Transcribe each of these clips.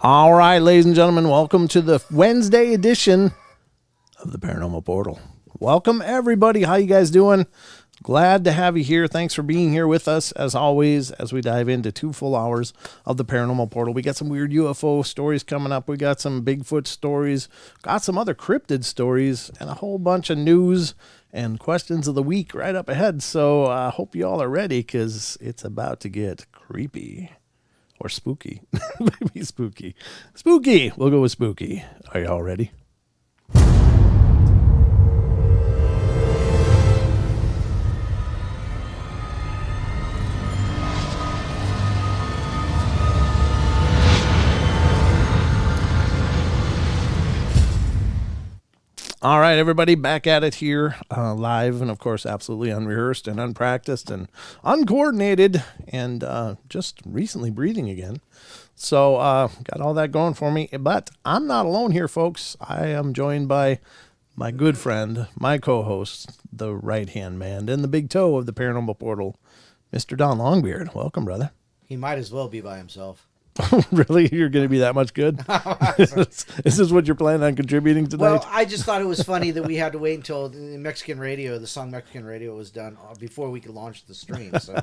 All right, ladies and gentlemen, welcome to the Wednesday edition of the Paranormal Portal. Welcome, everybody. How you guys doing? Glad to have you here. Thanks for being here with us, as always, as we dive into 2 full hours of the Paranormal Portal. We got some weird UFO stories coming up. We got some Bigfoot stories, got some other cryptid stories, and a whole bunch of news and questions of the week right up ahead. So I hope you all are ready, because it's about to get creepy. Or spooky. Maybe spooky. Spooky. We'll go with spooky. Are you all ready? All right, everybody, back at it here, live, and of course, absolutely unrehearsed and unpracticed and uncoordinated, and just recently breathing again. So, got all that going for me. But I'm not alone here, folks. I am joined by my good friend, my co-host, the right-hand man, and the big toe of the Paranormal Portal, Mr. Don Longbeard. Welcome, brother. He might as well be by himself. Really? You're going to be that much good? Is this what you're planning on contributing tonight? Well, I just thought it was funny that we had to wait until the Mexican radio, the song Mexican Radio was done before we could launch the stream. So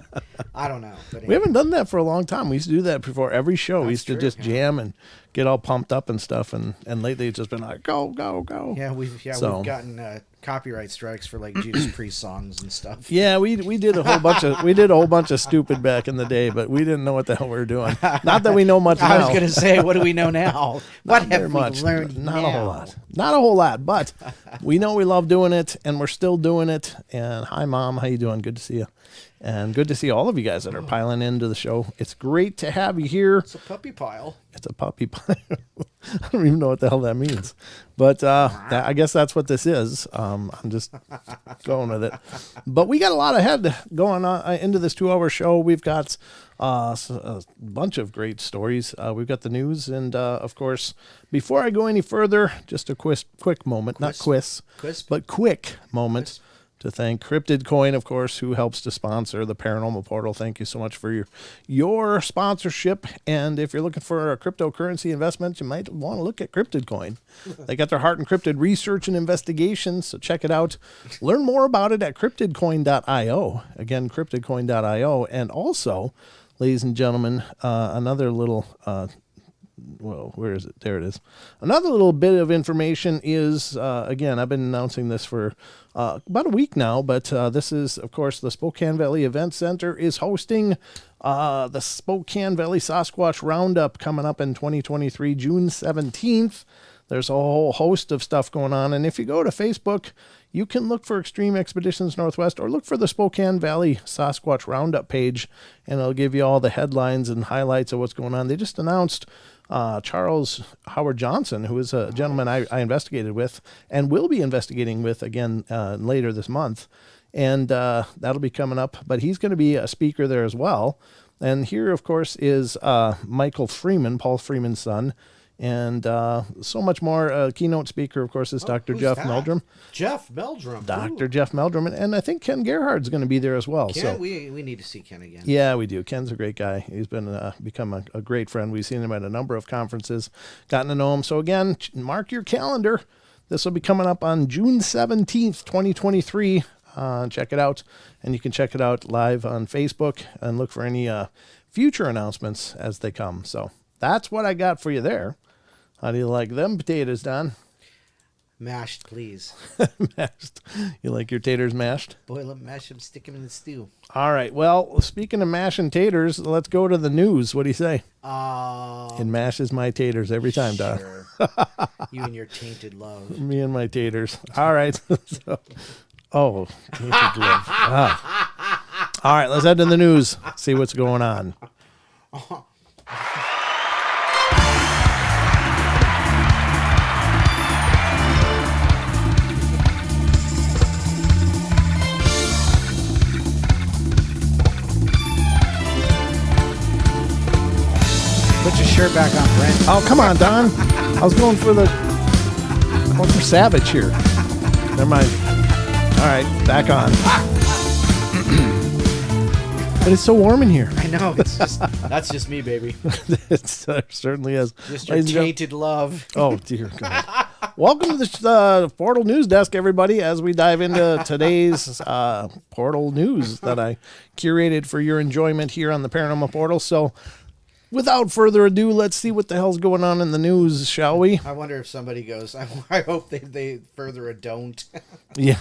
I don't know. But anyway. We haven't done that for a long time. We used to do that before every show. We used to just true, jam and get all pumped up and stuff. And lately it's just been like, go, go, go. Yeah, we've gotten copyright strikes for like Judas Priest songs and stuff. Yeah, we did a whole bunch of stupid back in the day, but we didn't know what the hell we were doing. Not that we know much now. I was going to say, what do we know now? What have we learned Not now? a whole lot. Not a whole lot, but we know we love doing it, and we're still doing it. And hi, Mom. How you doing? Good to see you. And good to see all of you guys that are piling into the show. It's great to have you here. It's a puppy pile. It's a puppy pile. I don't even know what the hell that means. But I guess that's what this is. I'm just going with it. But we got a lot ahead going on into this 2-hour show. We've got a bunch of great stories. We've got the news. And, of course, before I go any further, just a quick moment. Not quiz, but quick moment. To thank Cryptid Coin, of course, who helps to sponsor the Paranormal Portal. Thank you so much for your sponsorship. And if you're looking for a cryptocurrency investment, you might want to look at Cryptid Coin. They got their heart in cryptid research and investigation, so check it out. Learn more about it at cryptidcoin.io. Again, cryptidcoin.io. And also, ladies and gentlemen, another little... well, where is it? There it is. Another little bit of information is, again, I've been announcing this for about a week now, but this is, of course, the Spokane Valley Event Center is hosting the Spokane Valley Sasquatch Roundup coming up in 2023, June 17th. There's a whole host of stuff going on, and if you go to Facebook, you can look for Extreme Expeditions Northwest or look for the Spokane Valley Sasquatch Roundup page, and it'll give you all the headlines and highlights of what's going on. They just announced Charles Howard Johnson, who is a gentleman I investigated with and will be investigating with again later this month. And that'll be coming up. But he's going to be a speaker there as well. And here, of course, is Michael Freeman, Paul Freeman's son. and so much more. Keynote speaker, of course, is Dr. Who's Jeff that? Meldrum. Jeff Meldrum. Dr. Ooh. Jeff Meldrum. And I think Ken Gerhardt's going to be there as well. Ken, so we need to see Ken again. yeah, we do. Ken's a great guy. He's been become a great friend. We've seen him at a number of conferences, gotten to know him. So again, mark your calendar. This will be coming up on June 17th, 2023. Check it out. And you can check it out live on Facebook and look for any future announcements as they come. So that's what I got for you there. How do you like them potatoes, Don? Mashed, please. Mashed. You like your taters mashed? Boil them, mash them, stick them in the stew. All right. Well, speaking of mashing taters, let's go to the news. What do you say? It mashes my taters every time, Don. Sure. You and your tainted love. Me and my taters. All right. Tainted love. All right. Let's head to the news. See what's going on. Put your shirt back on, Brent. Oh, come on, Don. I was going for Savage here. Never mind. All right, back on. But it's so warm in here. I know. It's just that's just me, baby. It certainly is. Just your tainted love. Oh, dear God. Welcome to the Portal News Desk, everybody, as we dive into today's Portal News that I curated for your enjoyment here on the Paranormal Portal. So, without further ado, let's see what the hell's going on in the news, shall we? I wonder if somebody goes, I hope they further a don't. Yeah.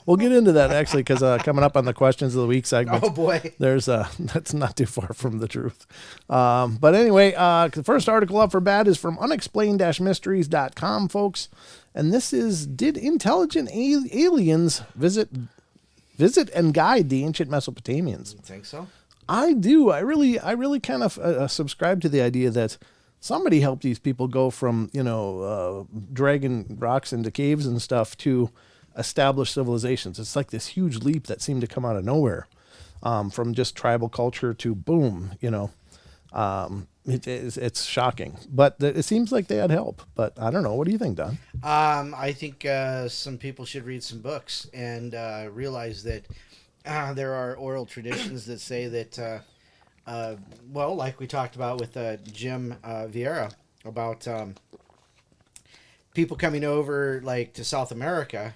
We'll get into that, actually, because coming up on the Questions of the Week segment. Oh, boy. There's that's not too far from the truth. But anyway, the first article up for bat is from unexplained-mysteries.com, folks. And this is, did intelligent aliens visit and guide the ancient Mesopotamians? You think so? I do. I really kind of subscribe to the idea that somebody helped these people go from, dragging rocks into caves and stuff to established civilizations. It's like this huge leap that seemed to come out of nowhere, from just tribal culture to boom, it's shocking. But it seems like they had help. But I don't know. What do you think, Don? I think some people should read some books and realize that there are oral traditions that say that, like we talked about with Jim Vieira about people coming over like to South America,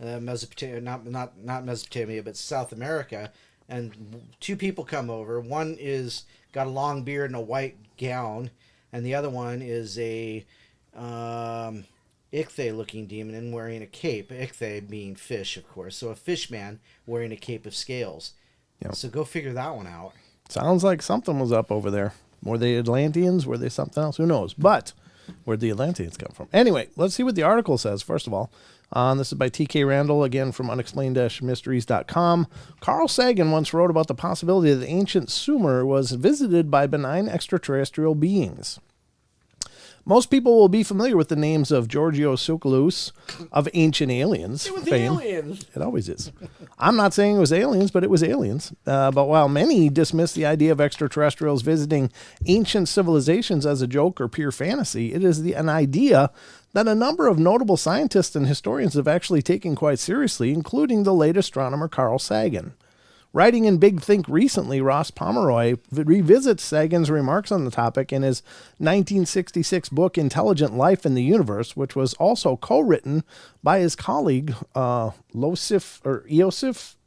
Mesopotamia, not Mesopotamia, but South America, and two people come over. One is got a long beard and a white gown, and the other one is a ichthy-looking demon and wearing a cape. Ichthy being fish, of course. So a fish man wearing a cape of scales. Yep. So go figure that one out. Sounds like something was up over there. Were they Atlanteans? Were they something else? Who knows? But where'd the Atlanteans come from? Anyway, let's see what the article says, first of all. This is by T.K. Randall, again from unexplained-mysteries.com. Carl Sagan once wrote about the possibility that ancient Sumer was visited by benign extraterrestrial beings. Most people will be familiar with the names of Giorgio Tsoukalos of Ancient Aliens fame. Aliens. It always is. I'm not saying it was aliens, but it was aliens. But while many dismiss the idea of extraterrestrials visiting ancient civilizations as a joke or pure fantasy, it is an idea that a number of notable scientists and historians have actually taken quite seriously, including the late astronomer Carl Sagan. Writing in Big Think recently, Ross Pomeroy revisits Sagan's remarks on the topic in his 1966 book Intelligent Life in the Universe, which was also co-written by his colleague Iosif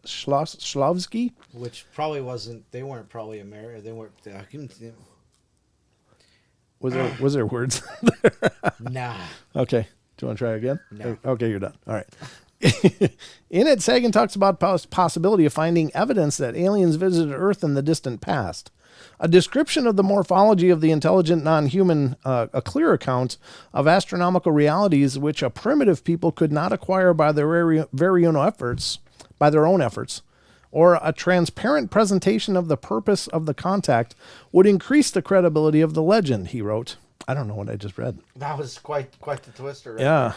Shklovsky. Which probably wasn't. They weren't probably American. They weren't. Was there words? Nah. Okay. Do you want to try again? No. Okay, you're done. All right. In it, Sagan talks about possibility of finding evidence that aliens visited Earth in the distant past. A description of the morphology of the intelligent non-human, a clear account of astronomical realities which a primitive people could not acquire by their very own efforts, or a transparent presentation of the purpose of the contact would increase the credibility of the legend, he wrote. I don't know what I just read. That was quite the twister. Right? Yeah.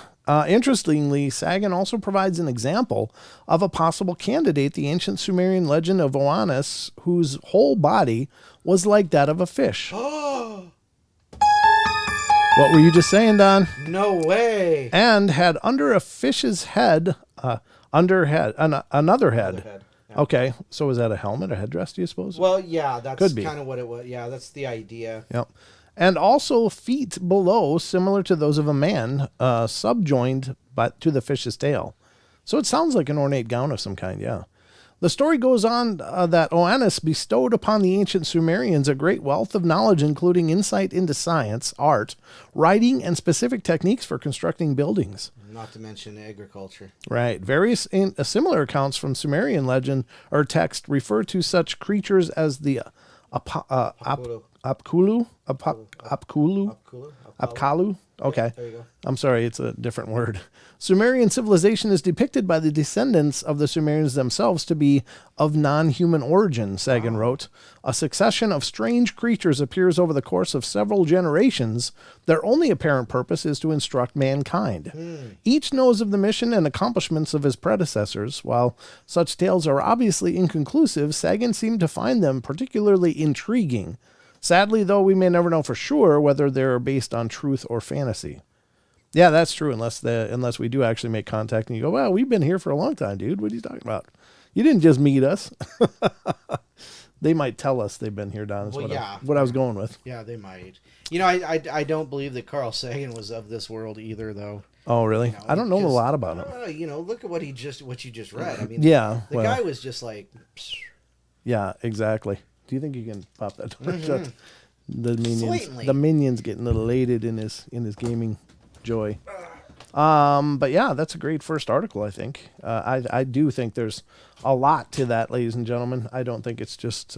Interestingly, Sagan also provides an example of a possible candidate, the ancient Sumerian legend of Oannes, whose whole body was like that of a fish. What were you just saying, Don? No way. And had under a fish's head, another head. Yeah. Okay, so was that a helmet, a headdress, do you suppose? Well, yeah, that's kind of what it was. Yeah, that's the idea. Yep. And also feet below, similar to those of a man, subjoined to the fish's tail. So it sounds like an ornate gown of some kind, yeah. The story goes on that Oannes bestowed upon the ancient Sumerians a great wealth of knowledge, including insight into science, art, writing, and specific techniques for constructing buildings. Not to mention agriculture. Right. Various similar accounts from Sumerian legend or text refer to such creatures as the Apkulu. Okay. There you go. I'm sorry, it's a different word. Sumerian civilization is depicted by the descendants of the Sumerians themselves to be of non-human origin, Sagan wrote. A succession of strange creatures appears over the course of several generations. Their only apparent purpose is to instruct mankind. Each knows of the mission and accomplishments of his predecessors. While such tales are obviously inconclusive, Sagan seemed to find them particularly intriguing. Sadly, though, we may never know for sure whether they're based on truth or fantasy. Yeah, that's true, unless we do actually make contact and you go, well, we've been here for a long time, dude. What are you talking about? You didn't just meet us. They might tell us they've been here, Don. What I was going with. Yeah, they might. You know, I don't believe that Carl Sagan was of this world either, though. Oh, really? I don't know a lot about him. You know, look at what you just read. I mean, the guy was just like... Yeah, exactly. Do you think you can pop that door shut? The minions, Slightly. the minions getting elated in his gaming joy. But yeah, that's a great first article. I think. I do think there's a lot to that, ladies and gentlemen. I don't think it's just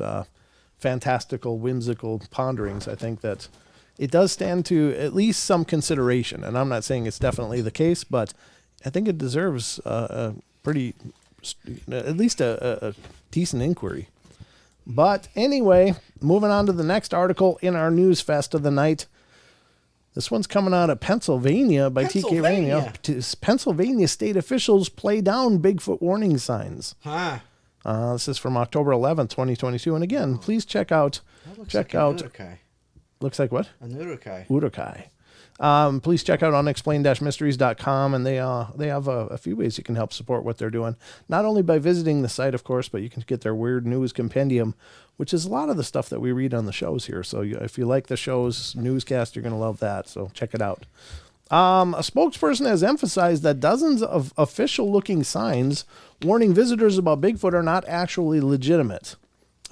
fantastical, whimsical ponderings. I think that it does stand to at least some consideration, and I'm not saying it's definitely the case, but I think it deserves a pretty, at least a decent inquiry. But anyway, moving on to the next article in our news fest of the night. This one's coming out of Pennsylvania by TK Radio. Pennsylvania state officials play down Bigfoot warning signs. This is from October 11th, 2022. And again, please check out... Urukai. Looks like what? An Urukai. Urukai. Please check out unexplained-mysteries.com, and they have a few ways you can help support what they're doing. Not only by visiting the site, of course, but you can get their weird news compendium, which is a lot of the stuff that we read on the shows here. So if you like the show's newscast, you're going to love that. So check it out. A spokesperson has emphasized that dozens of official-looking signs warning visitors about Bigfoot are not actually legitimate.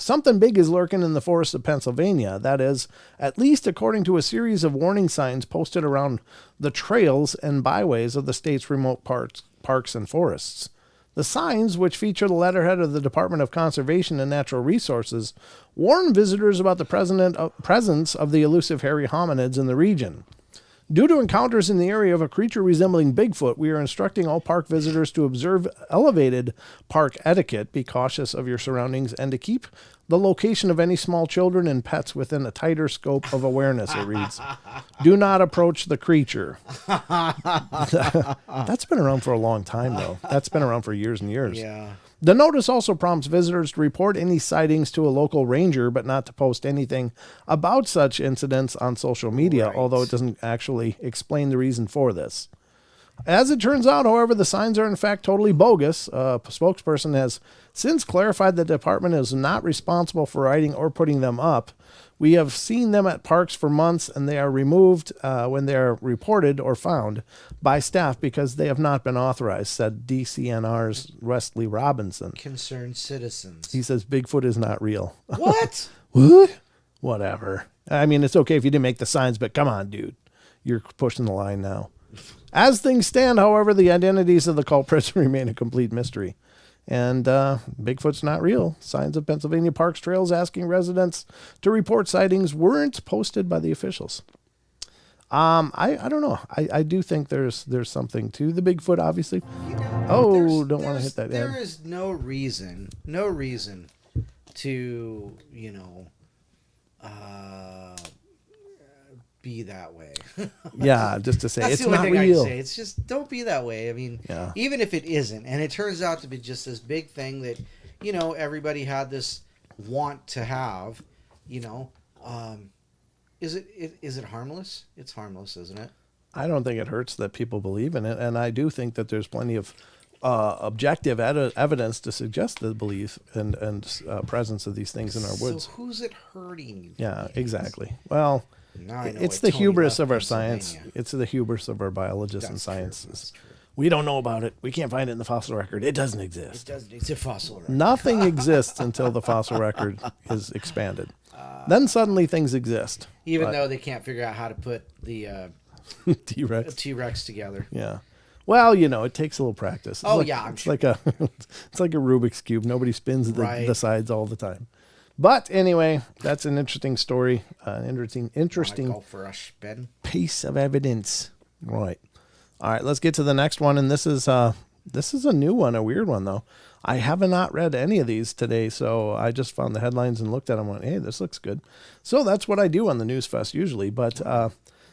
Something big is lurking in the forests of Pennsylvania. That is, at least according to a series of warning signs posted around the trails and byways of the state's remote parks and forests. The signs, which feature the letterhead of the Department of Conservation and Natural Resources, warn visitors about the presence of the elusive hairy hominids in the region. Due to encounters in the area of a creature resembling Bigfoot, we are instructing all park visitors to observe elevated park etiquette, be cautious of your surroundings, and to keep the location of any small children and pets within a tighter scope of awareness, it reads. Do not approach the creature. That's been around for a long time, though. That's been around for years and years. Yeah. The notice also prompts visitors to report any sightings to a local ranger, but not to post anything about such incidents on social media, although it doesn't actually explain the reason for this. As it turns out, however, the signs are in fact totally bogus. A spokesperson has since clarified the department is not responsible for writing or putting them up. We have seen them at parks for months, and they are removed when they are reported or found by staff because they have not been authorized, said DCNR's Wesley Robinson. Concerned citizens. He says Bigfoot is not real. What? What? Whatever. I mean, it's okay if you didn't make the signs, but come on, dude. You're pushing the line now. As things stand, however, the identities of the culprits remain a complete mystery. And Bigfoot's not real. Signs of Pennsylvania parks trails asking residents to report sightings weren't posted by the officials. I don't know. I do think there's something to the Bigfoot, obviously. Don't want to hit that. There is no reason to, be that way. Yeah, just to say That's it's the only not thing real. I can say. It's just don't be that way. I mean, even if it isn't, and it turns out to be just this big thing that, everybody had this want to have, Is it harmless? It's harmless, isn't it? I don't think it hurts that people believe in it, and I do think that there's plenty of objective evidence to suggest the belief and presence of these things in our woods. So who's it hurting you? Yeah, exactly. Well, it's the hubris of our science. It's the hubris of our biologists and scientists. We don't know about it. We can't find it in the fossil record. It doesn't exist. It doesn't. It's a fossil record. Nothing exists until the fossil record is expanded. Then suddenly things exist. Even though they can't figure out how to put the T-Rex together. Yeah. Well, it takes a little practice. I'm sure. It's like a Rubik's Cube. Nobody spins the sides all the time. But anyway, that's an interesting story. Interesting go for a spin? Piece of evidence. Right. All right, let's get to the next one. And this is a new one, a weird one, though. I have not read any of these today, so I just found the headlines and looked at them and went, hey, this looks good. So that's what I do on the News Fest usually. But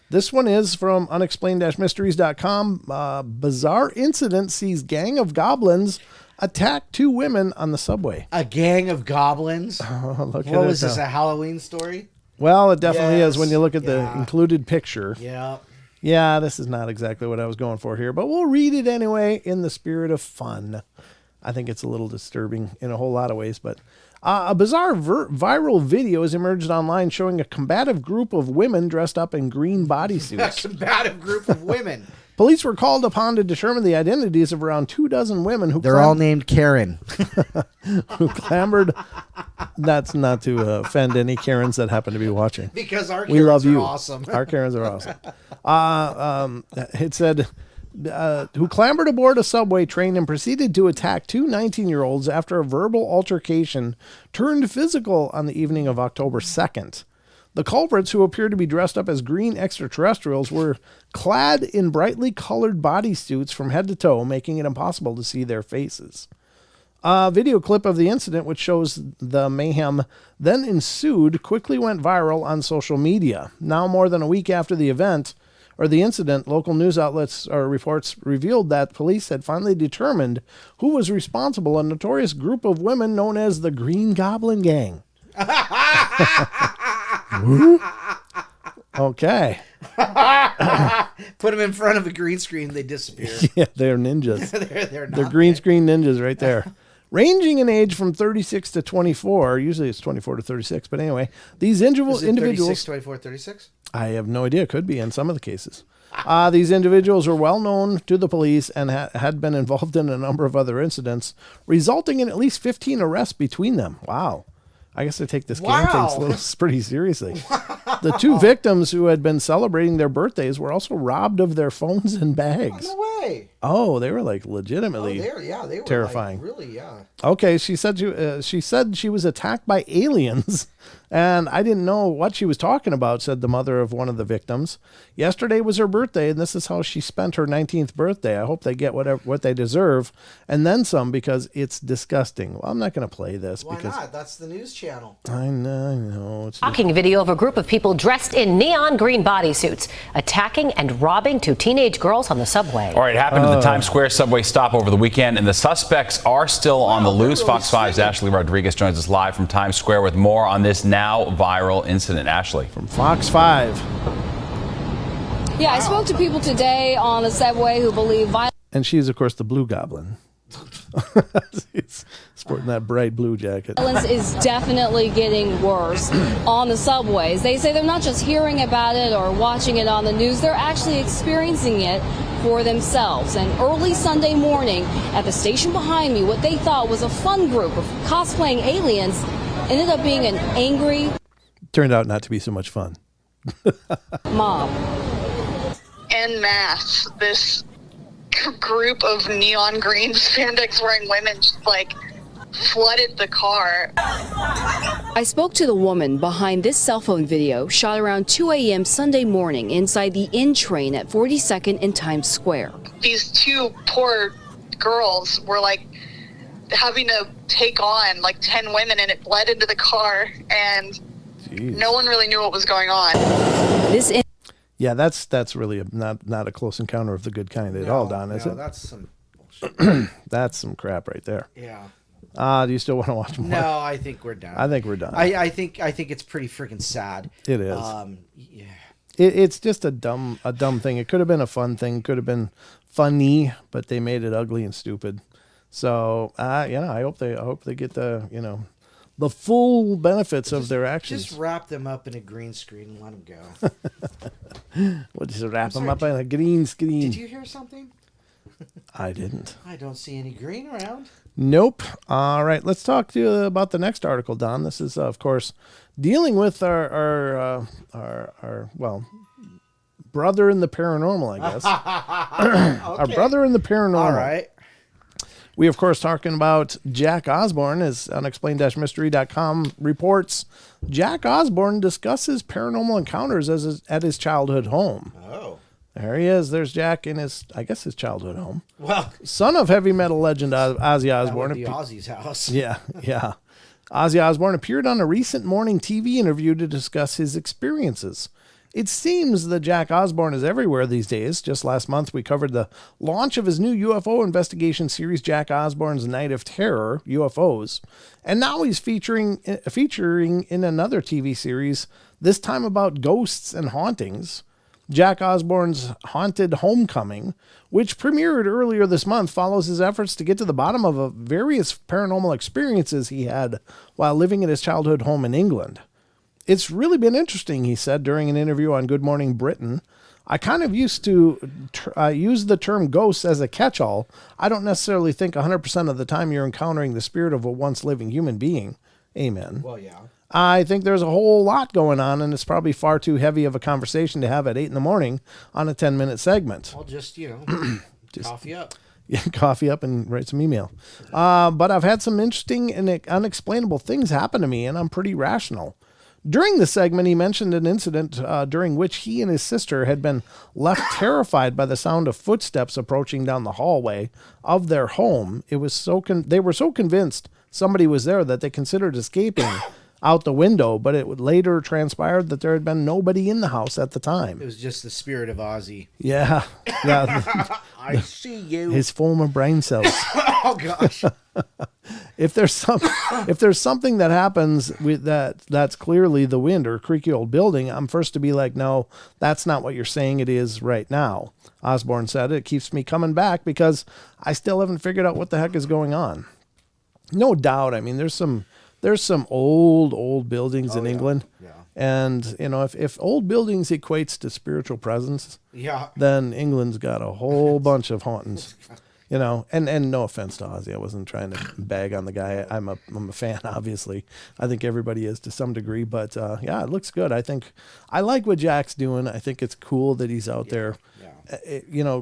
this one is from unexplained-mysteries.com. Bizarre incident sees gang of goblins attack 2 women on the subway. A gang of goblins? What was this, a Halloween story? Well, it definitely is when you look at the included picture. Yeah. Yeah, this is not exactly what I was going for here, but we'll read it anyway in the spirit of fun. I think it's a little disturbing in a whole lot of ways, but a bizarre viral video has emerged online showing a combative group of women dressed up in green bodysuits. A combative group of women. Police were called upon to determine the identities of around 24 women who They're all named Karen. who clambered. That's not to offend any Karens that happen to be watching. Because our Karens are awesome. Our Karens are awesome. It said, who clambered aboard a subway train and proceeded to attack 2 19-year-olds after a verbal altercation turned physical on the evening of October 2nd. The culprits, who appeared to be dressed up as green extraterrestrials, were clad in brightly colored bodysuits from head to toe, making it impossible to see their faces. A video clip of the incident, which shows the mayhem then ensued, quickly went viral on social media. Now, more than a week after the incident, local news outlets or reports revealed that police had finally determined who was responsible, a notorious group of women known as the Green Goblin Gang. Okay. Put them in front of a green screen, they disappear. Yeah, they're ninjas. they're green screen ninjas right there. Ranging in age from 36 to 24. Usually it's 24 to 36. But anyway, these individuals... 36, 24, 36? I have no idea. Could be in some of the cases. These individuals were well known to the police and had been involved in a number of other incidents, resulting in at least 15 arrests between them. Wow. I guess I take this gang thing pretty seriously. Wow. The 2 victims who had been celebrating their birthdays were also robbed of their phones and bags. No way. Oh, they were like legitimately they were terrifying. Like, really, yeah. Okay, she said she was attacked by aliens, and I didn't know what she was talking about, said the mother of one of the victims. Yesterday was her birthday, and this is how she spent her 19th birthday. I hope they get what they deserve, and then some, because it's disgusting. Well, I'm not going to play this. Why not? That's the news channel. I know. Shocking video of a group of people dressed in neon green bodysuits attacking and robbing 2 teenage girls on the subway. All right, it happened at the Times Square subway stop over the weekend, and the suspects are still on the loose. Fox 5's Ashley Rodriguez joins us live from Times Square with more on this now viral incident. Ashley. From Fox 5. Yeah, I spoke to people today on the subway who believe violence. And she's, of course, the Blue Goblin. He's sporting that bright blue jacket. Violence is definitely getting worse on the subways. They say they're not just hearing about it or watching it on the news, they're actually experiencing it for themselves. And early Sunday morning at the station behind me, what they thought was a fun group of cosplaying aliens ended up being an angry... Turned out not to be so much fun. mob. En masse, this group of neon green spandex wearing women just flooded the car. I spoke to the woman behind this cell phone video shot around 2 a.m. Sunday morning inside the N train at 42nd and Times Square. These 2 poor girls were having to take on 10 women, and it bled into the car, and no one really knew what was going on. Yeah, that's really not a close encounter of the good kind at all, Don, is it? That's some bullshit. That's some crap right there. Yeah. Do you still want to watch more? No, I think we're done. I think we're done. I think it's pretty freaking sad. It is. Yeah. It's just a dumb thing. It could have been a fun thing. Could have been funny, but they made it ugly and stupid. So, I hope they get the full benefits of their actions. Just wrap them up in a green screen and let them go. We'll just wrap them up in a green screen. Did you hear something? I didn't. I don't see any green around. Nope. All right, let's talk to you about the next article, Don. This is, of course, dealing with our brother in the paranormal, I guess. Okay. Our brother in the paranormal. All right. We, of course, talking about Jack Osborne, as unexplained-mystery.com reports. Jack Osborne discusses paranormal encounters at his childhood home. Oh. There he is. There's Jack in his childhood home. Well, son of heavy metal legend Ozzy Osbourne. That would be Ozzy's house. Yeah. Ozzy Osbourne appeared on a recent morning TV interview to discuss his experiences. It seems that Jack Osborne is everywhere these days. Just last month, we covered the launch of his new UFO investigation series, Jack Osborne's Night of Terror, UFOs. And now he's featuring in another TV series, this time about ghosts and hauntings. Jack Osborne's Haunted Homecoming, which premiered earlier this month, follows his efforts to get to the bottom of various paranormal experiences he had while living in his childhood home in England. It's really been interesting, he said during an interview on Good Morning Britain. I kind of used to use the term ghosts as a catch-all. I don't necessarily think 100% of the time you're encountering the spirit of a once living human being. Amen. Well, yeah. I think there's a whole lot going on, and it's probably far too heavy of a conversation to have at 8 a.m. on a 10-minute segment. Well, just coffee up. Yeah, coffee up and write some email. But I've had some interesting and unexplainable things happen to me, and I'm pretty rational. During the segment, he mentioned an incident during which he and his sister had been left terrified by the sound of footsteps approaching down the hallway of their home. It was they were so convinced somebody was there that they considered escaping out the window, but it would later transpired that there had been nobody in the house at the time. It was just the spirit of Ozzy. Yeah. I see you. His former brain cells. Oh gosh. If there's something that happens with that's clearly the wind or a creaky old building, I'm first to be like, no, that's not what you're saying it is right now. Osborne said it keeps me coming back because I still haven't figured out what the heck is going on. No doubt. I mean, there's some old buildings in England. Yeah. And, if old buildings equates to spiritual presence, then England's got a whole bunch of hauntings. And no offense to Ozzy, I wasn't trying to bag on the guy. I'm a fan, obviously. I think everybody is to some degree, but it looks good. I like what Jack's doing. I think it's cool that he's out there,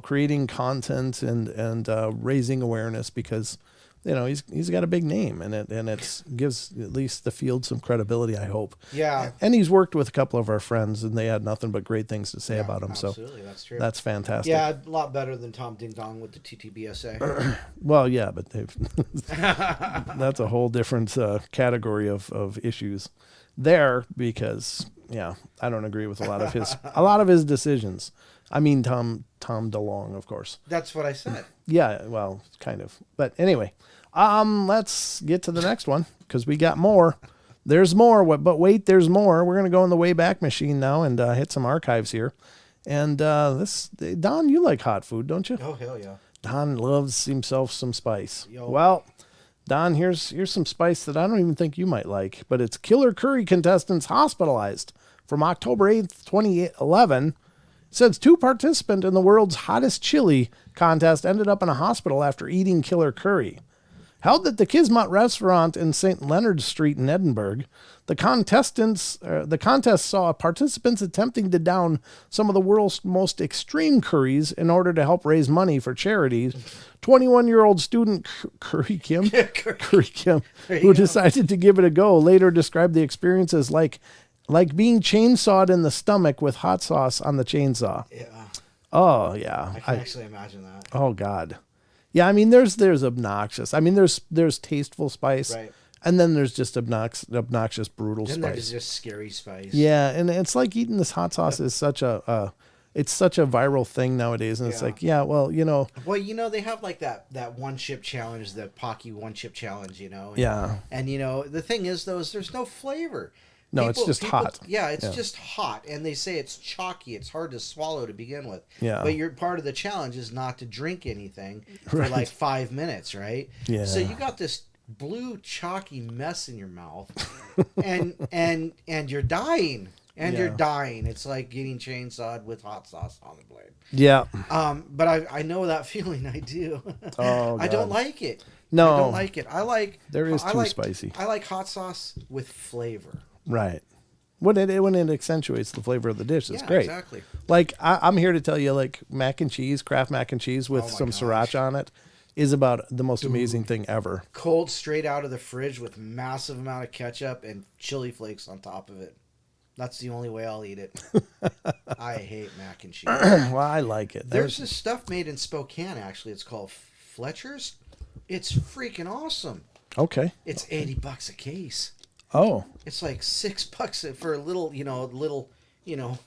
creating content and raising awareness because, he's got a big name and it gives at least the field some credibility, I hope. Yeah. And he's worked with a couple of our friends and they had nothing but great things to say about him. Absolutely, so that's true. That's fantastic. Yeah, a lot better than Tom Ding Dong with the TTBSA. Well, yeah, but that's a whole different category of issues there because I don't agree with a lot of his decisions. I mean, Tom DeLonge, of course. That's what I said. Yeah, well, kind of. But anyway, let's get to the next one because we got more. There's more, but wait, there's more. We're going to go in the Wayback Machine now and hit some archives here. And Don, you like hot food, don't you? Oh, hell yeah. Don loves himself some spice. Yo. Well, Don, here's some spice that I don't even think you might like, but it's Killer Curry contestants hospitalized from October 8th, 2011. Says 2 participants in the world's hottest chili contest ended up in a hospital after eating killer curry. Held at the Kismet restaurant in St. Leonard Street in Edinburgh, the contest saw participants attempting to down some of the world's most extreme curries in order to help raise money for charities. 21-year-old student Curry Kim, who decided to give it a go, later described the experience as like being chainsawed in the stomach with hot sauce on the chainsaw. Yeah. Oh, yeah. I can actually imagine that. Oh, God. Yeah, I mean, there's obnoxious. I mean, there's tasteful spice. Right. And then there's just obnoxious, brutal then spice. There's just scary spice. Yeah, and it's like eating this hot sauce is such a it's such a viral thing nowadays, and it's like, well, they have like that one chip challenge, the Pocky one chip challenge, and the thing is, though, is there's no flavor. No, it's just hot. Yeah, it's just hot, and they say it's chalky. It's hard to swallow to begin with. Yeah. But your part of the challenge is not to drink anything for like 5 minutes, right? Yeah. So you got this blue chalky mess in your mouth, and you're dying. And you're dying. It's like getting chainsawed with hot sauce on the blade. Yeah. But I know that feeling. I do. Oh, God. I don't like it. No. I don't like it. There is too spicy. I like hot sauce with flavor. Right. When it accentuates the flavor of the dish, it's great. Exactly. Like, I'm here to tell you, like, mac and cheese, Kraft mac and cheese with some sriracha on it is about the most amazing thing ever. Cold, straight out of the fridge with massive amount of ketchup and chili flakes on top of it. That's the only way I'll eat it. I hate mac and cheese. Well, I like it. There's this stuff made in Spokane, actually. It's called Fletcher's. It's freaking awesome. Okay. It's $80 a case. Oh. It's like $6 for a little, I'm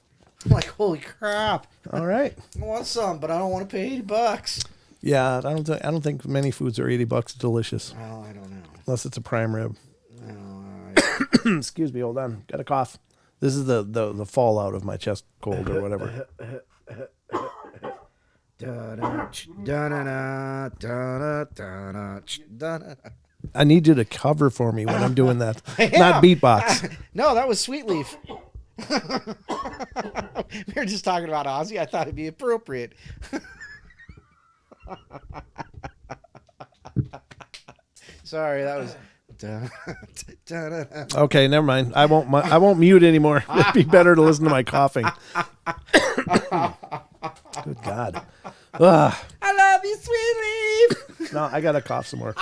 like, holy crap. All right. I want some, but I don't want to pay $80. Yeah, I don't think many foods are $80 delicious. Well, I don't know. Unless it's a prime rib. Oh, Excuse me, hold on. Got a cough. This is the fallout of my chest cold or whatever. I need you to cover for me when I'm doing that. Not beatbox. No, that was Sweet Leaf. We were just talking about Ozzy. I thought it'd be appropriate. Sorry, that was... Okay, never mind. I won't mute anymore. It'd be better to listen to my coughing. Good God. Ugh. I love you, Sweet Leaf. No, I gotta cough some more.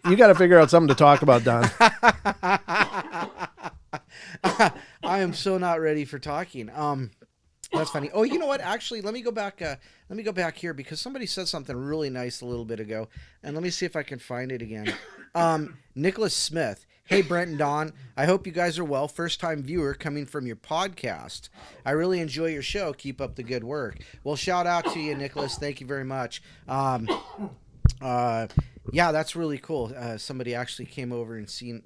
You gotta figure out something to talk about, Don. I am so not ready for talking. That's funny. Oh, you know what? Actually, let me go back here because somebody said something really nice a little bit ago, and let me see if I can find it again. Nicholas Smith. Hey, Brent and Don. I hope you guys are well. First-time viewer coming from your podcast. I really enjoy your show. Keep up the good work. Well, shout out to you, Nicholas. Thank you very much. Yeah, that's really cool. Somebody actually came over and seen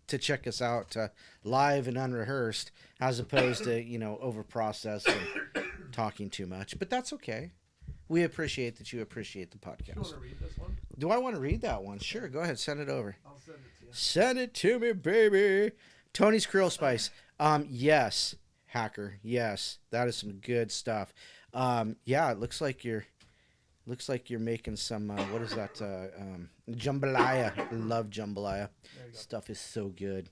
to check us out live and unrehearsed, as opposed to over processed and talking too much. But that's okay. We appreciate that you appreciate the podcast. You want to read this one? Do I want to read that one? Sure, go ahead, send it over. I'll send it to you. Send it to me, baby. Tony's Krill Spice. Yes, hacker. Yes, that is some good stuff. Yeah, it looks like you're making some what is that? Jambalaya. Love jambalaya. Stuff is so good.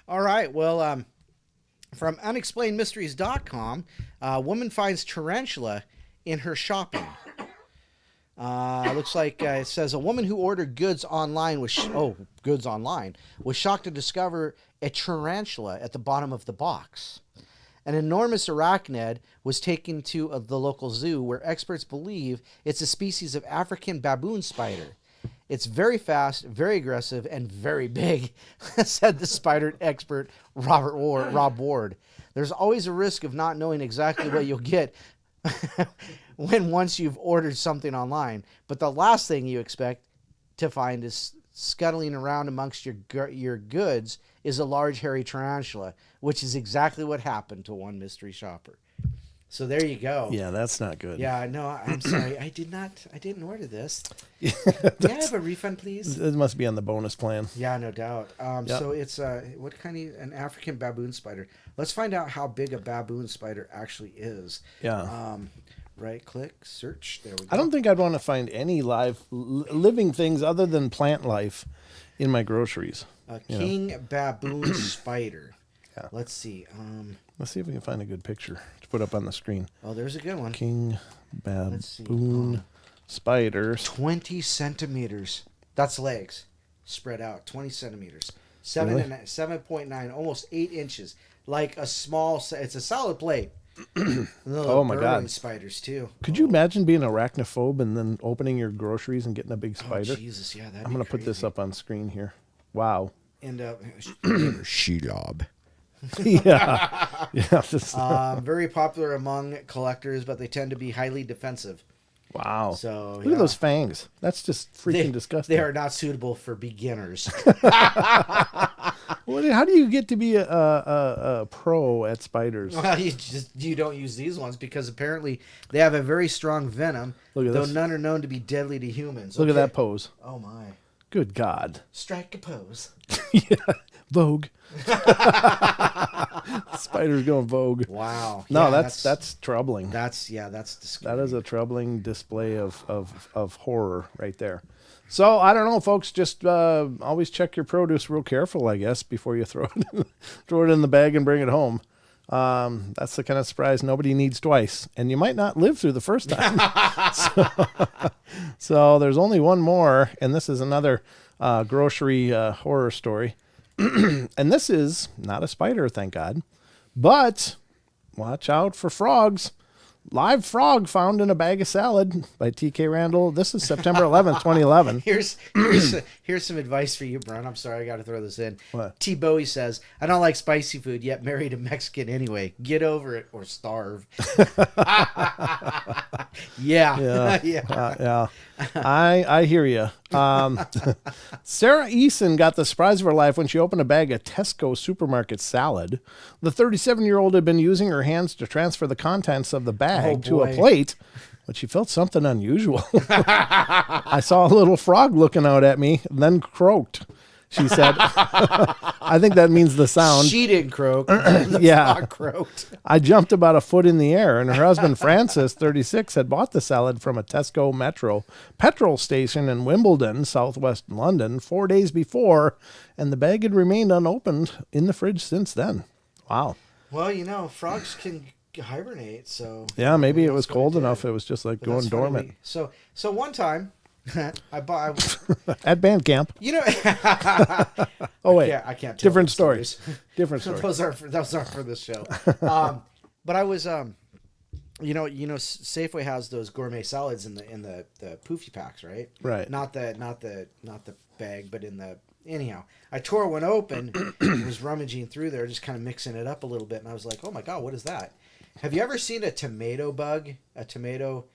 All right, well, from unexplainedmysteries.com, woman finds tarantula in her shopping. Looks like it says a woman who ordered goods online was shocked to discover a tarantula at the bottom of the box. An enormous arachnid was taken to the local zoo where experts believe it's a species of African baboon spider. It's very fast, very aggressive, and very big, said the spider expert Rob Ward. There's always a risk of not knowing exactly what you'll get once you've ordered something online. But the last thing you expect to find is scuttling around amongst your goods is a large hairy tarantula, which is exactly what happened to one mystery shopper. So there you go. Yeah, that's not good. Yeah, no, I'm sorry. I didn't order this. May I have a refund, please? It must be on the bonus plan. Yeah, no doubt. Yep. So it's what kind of an African baboon spider? Let's find out how big a baboon spider actually is. Yeah. Right click, search. There we go. I don't think I'd want to find any living things other than plant life in my groceries. A king baboon spider. Yeah. Let's see. Let's see if we can find a good picture to put up on the screen. Oh, there's a good one. King baboon spider. 20 centimeters. That's legs spread out. 20 centimeters. 7.9, almost 8 inches. Like a small. It's a solid plate. Oh my God! Spiders too. Could you imagine being arachnophobe and then opening your groceries and getting a big spider? Oh, Jesus, yeah, that'd I'm gonna put this up on screen here. Wow. And Shelob. Yeah. Very popular among collectors, but they tend to be highly defensive. Wow. So look at those fangs. That's just freaking disgusting. They are not suitable for beginners. How do you get to be a pro at spiders? Well, you don't use these ones because apparently they have a very strong venom, though this. none are known to be deadly to humans. Look at that pose. Oh my. Good God. Strike a pose. Yeah. Vogue. Spiders going Vogue. Wow. No, that's troubling. That's disgusting. That is a troubling display of horror right there. So I don't know, folks. Just always check your produce real careful, I guess, before you throw it in the bag and bring it home. That's the kind of surprise nobody needs twice, and you might not live through the first time. So there's only one more, and this is another grocery horror story. And this is not a spider, thank God, but watch out for frogs. Live frog found in a bag of salad by T.K. Randall. This is September 11th, 2011. Here's some advice for you, Brun. I'm sorry, I got to throw this in. What? T. Bowie says, I don't like spicy food, yet married a Mexican anyway. Get over it or starve. Yeah. Yeah. I hear you. Sarah Eason got the surprise of her life when she opened a bag of Tesco supermarket salad. The 37-year-old had been using her hands to transfer the contents of the bag to a plate, but she felt something unusual. I saw a little frog looking out at me, then croaked. She said, I think that means the sound. She didn't croak. The frog croaked. I jumped about a foot in the air, and her husband, Francis, 36, had bought the salad from a Tesco Metro petrol station in Wimbledon, southwest London, 4 days before, and the bag had remained unopened in the fridge since then. Wow. Well, frogs can hibernate, so... Yeah, maybe it was cold enough. It was just like going dormant. So one time... I bought at band camp. Oh wait, I can't tell different stories. Different stories. Those aren't for this show. But I was Safeway has those gourmet salads in the poofy packs, right? Right. Not the bag, but in the anyhow. I tore one open and was rummaging through there, just kind of mixing it up a little bit, and I was like, oh my God, what is that? Have you ever seen a tomato bug? A tomato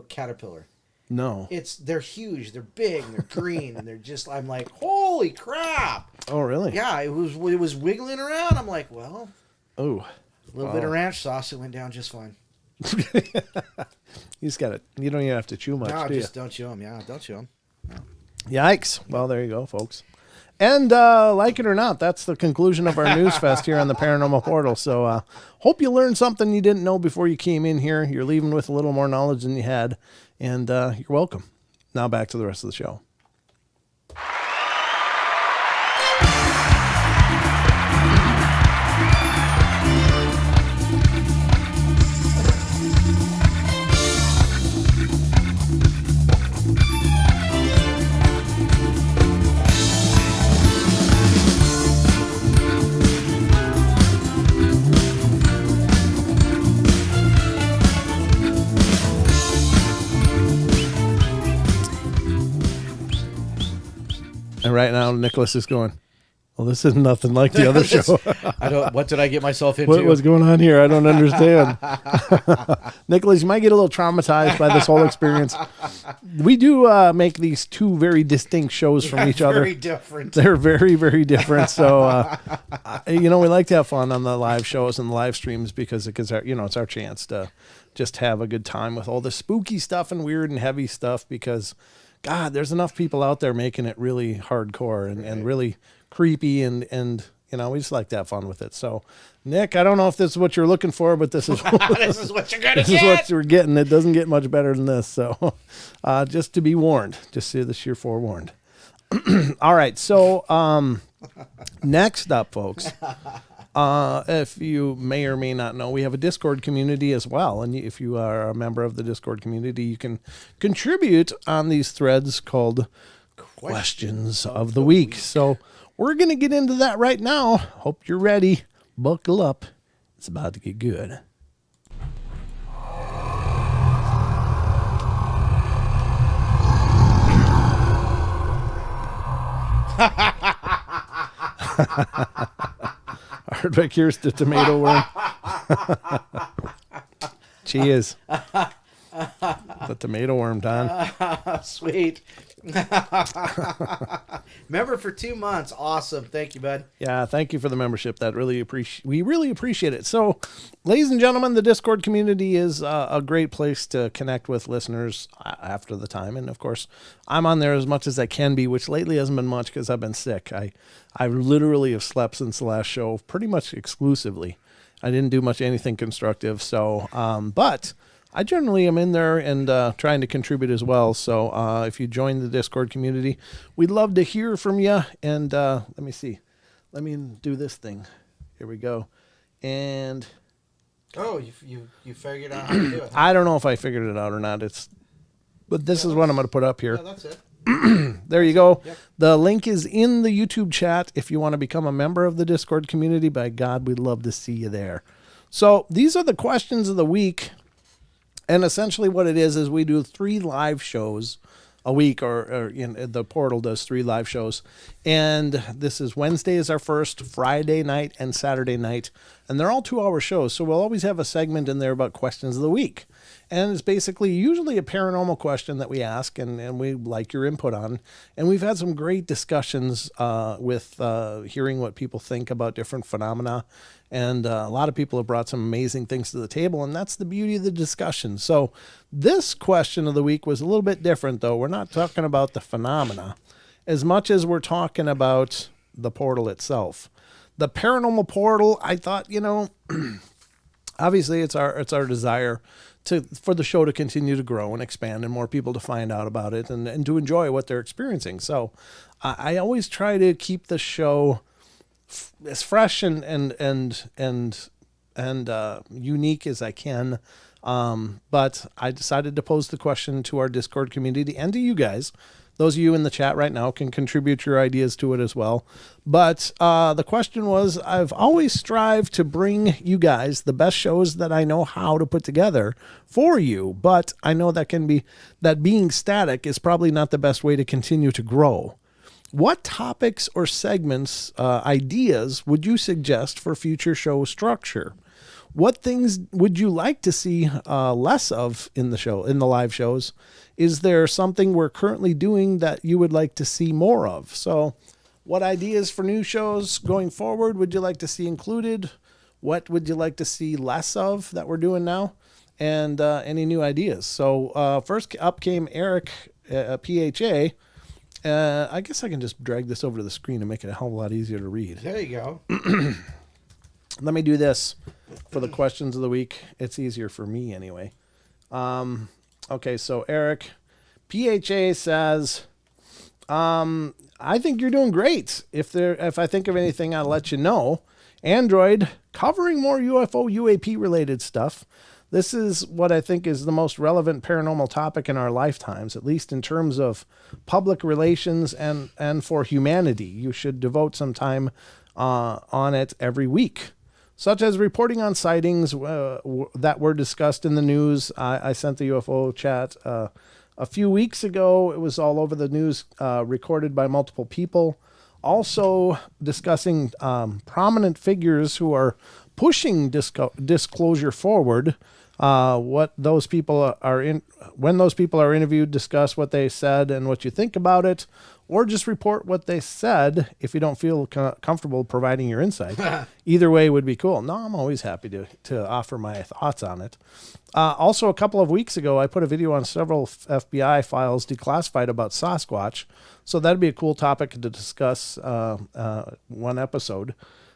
caterpillar? No. They're huge, they're big, and they're green, and they're just, I'm like, holy crap. Oh, really? Yeah, it was wiggling around. I'm like, well, a little bit of ranch sauce, it went down just fine. You just got it. You don't even have to chew much, do you? Don't chew them. Yeah, don't chew them. No. Yikes. Well, there you go, folks. And like it or not, that's the conclusion of our news fest here on the Paranormal Portal. So hope you learned something you didn't know before you came in here. You're leaving with a little more knowledge than you had. And you're welcome. Now back to the rest of the show. And right now, Nicholas is going, well, this is nothing like the other show. What did I get myself into? What was going on here? I don't understand. Nicholas, you might get a little traumatized by this whole experience. We do make these two very distinct shows from each other. Very different. They're very, very different. So, we like to have fun on the live shows and the live streams because it's our chance to just have a good time with all the spooky stuff and weird and heavy stuff because... God, there's enough people out there making it really hardcore and really creepy and we just like to have fun with it. So, Nick, I don't know if this is what you're looking for, but this is this is what you're gonna get. This is what you're getting. It doesn't get much better than this. So, just to be warned, just so that you're forewarned. All right. So, next up, folks. If you may or may not know, we have a Discord community as well. And if you are a member of the Discord community, you can contribute on these threads called Questions of the Week. So we're going to get into that right now. Hope you're ready. Buckle up. It's about to get good. Hardback, here's the tomato worm. Cheers. The tomato worm, Don. Sweet. Member for 2 months. Awesome. Thank you, bud. Yeah, thank you for the membership. We really appreciate it. So, ladies and gentlemen, the Discord community is a great place to connect with listeners after the time. And of course, I'm on there as much as I can be, which lately hasn't been much because I've been sick. I literally have slept since the last show, pretty much exclusively. I didn't do much anything constructive. So, but I generally am in there and trying to contribute as well. So if you join the Discord community, we'd love to hear from you. And let me see. Let me do this thing. Here we go. And you figured out how to do it. I don't know if I figured it out or not. But this is what I'm going to put up here. Yeah, that's it. There you go. Yep. The link is in the YouTube chat. If you want to become a member of the Discord community, by God, we'd love to see you there. So these are the questions of the week. And essentially what it is we do 3 live shows a week, or the portal does 3 live shows. And this is Wednesday is our first, Friday night and Saturday night. And they're all 2-hour shows. So we'll always have a segment in there about questions of the week. And it's basically usually a paranormal question that we ask and we like your input on. And we've had some great discussions with hearing what people think about different phenomena. And a lot of people have brought some amazing things to the table, and that's the beauty of the discussion. So this question of the week was a little bit different, though. We're not talking about the phenomena as much as we're talking about the portal itself. The Paranormal Portal, I thought, obviously it's our desire for the show to continue to grow and expand and more people to find out about it and to enjoy what they're experiencing. So I always try to keep the show as fresh and unique as I can. But I decided to pose the question to our Discord community and to you guys. Those of you in the chat right now can contribute your ideas to it as well. But the question was, I've always strived to bring you guys the best shows that I know how to put together for you. But I know that being static is probably not the best way to continue to grow. What topics or segments, ideas would you suggest for future show structure? What things would you like to see less of in the live shows? Is there something we're currently doing that you would like to see more of? So what ideas for new shows going forward would you like to see included? What would you like to see less of that we're doing now? And any new ideas? So first up came Eric, PHA. I guess I can just drag this over to the screen and make it a hell of a lot easier to read. There you go. Let me do this for the questions of the week. It's easier for me anyway. Okay, so Eric, PHA says, I think you're doing great. If I think of anything, I'll let you know. Android, covering more UFO, UAP related stuff. This is what I think is the most relevant paranormal topic in our lifetimes, at least in terms of public relations and for humanity. You should devote some time on it every week, such as reporting on sightings that were discussed in the news. I sent the UFO chat a few weeks ago. It was all over the news, recorded by multiple people. Also discussing prominent figures who are pushing disclosure forward. What those people when those people are interviewed, discuss what they said and what you think about it, or just report what they said if you don't feel comfortable providing your insight. Either way would be cool. No, I'm always happy to offer my thoughts on it. Also, a couple of weeks ago, I put a video on several FBI files declassified about Sasquatch, so that'd be a cool topic to discuss one episode.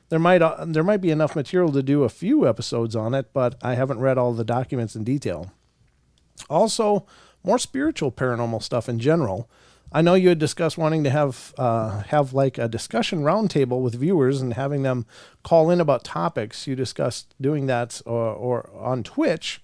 There might be enough material to do a few episodes on it, but I haven't read all the documents in detail. Also, more spiritual paranormal stuff in general. I know you had discussed wanting to have like a discussion roundtable with viewers and having them call in about topics. You discussed doing that or on Twitch,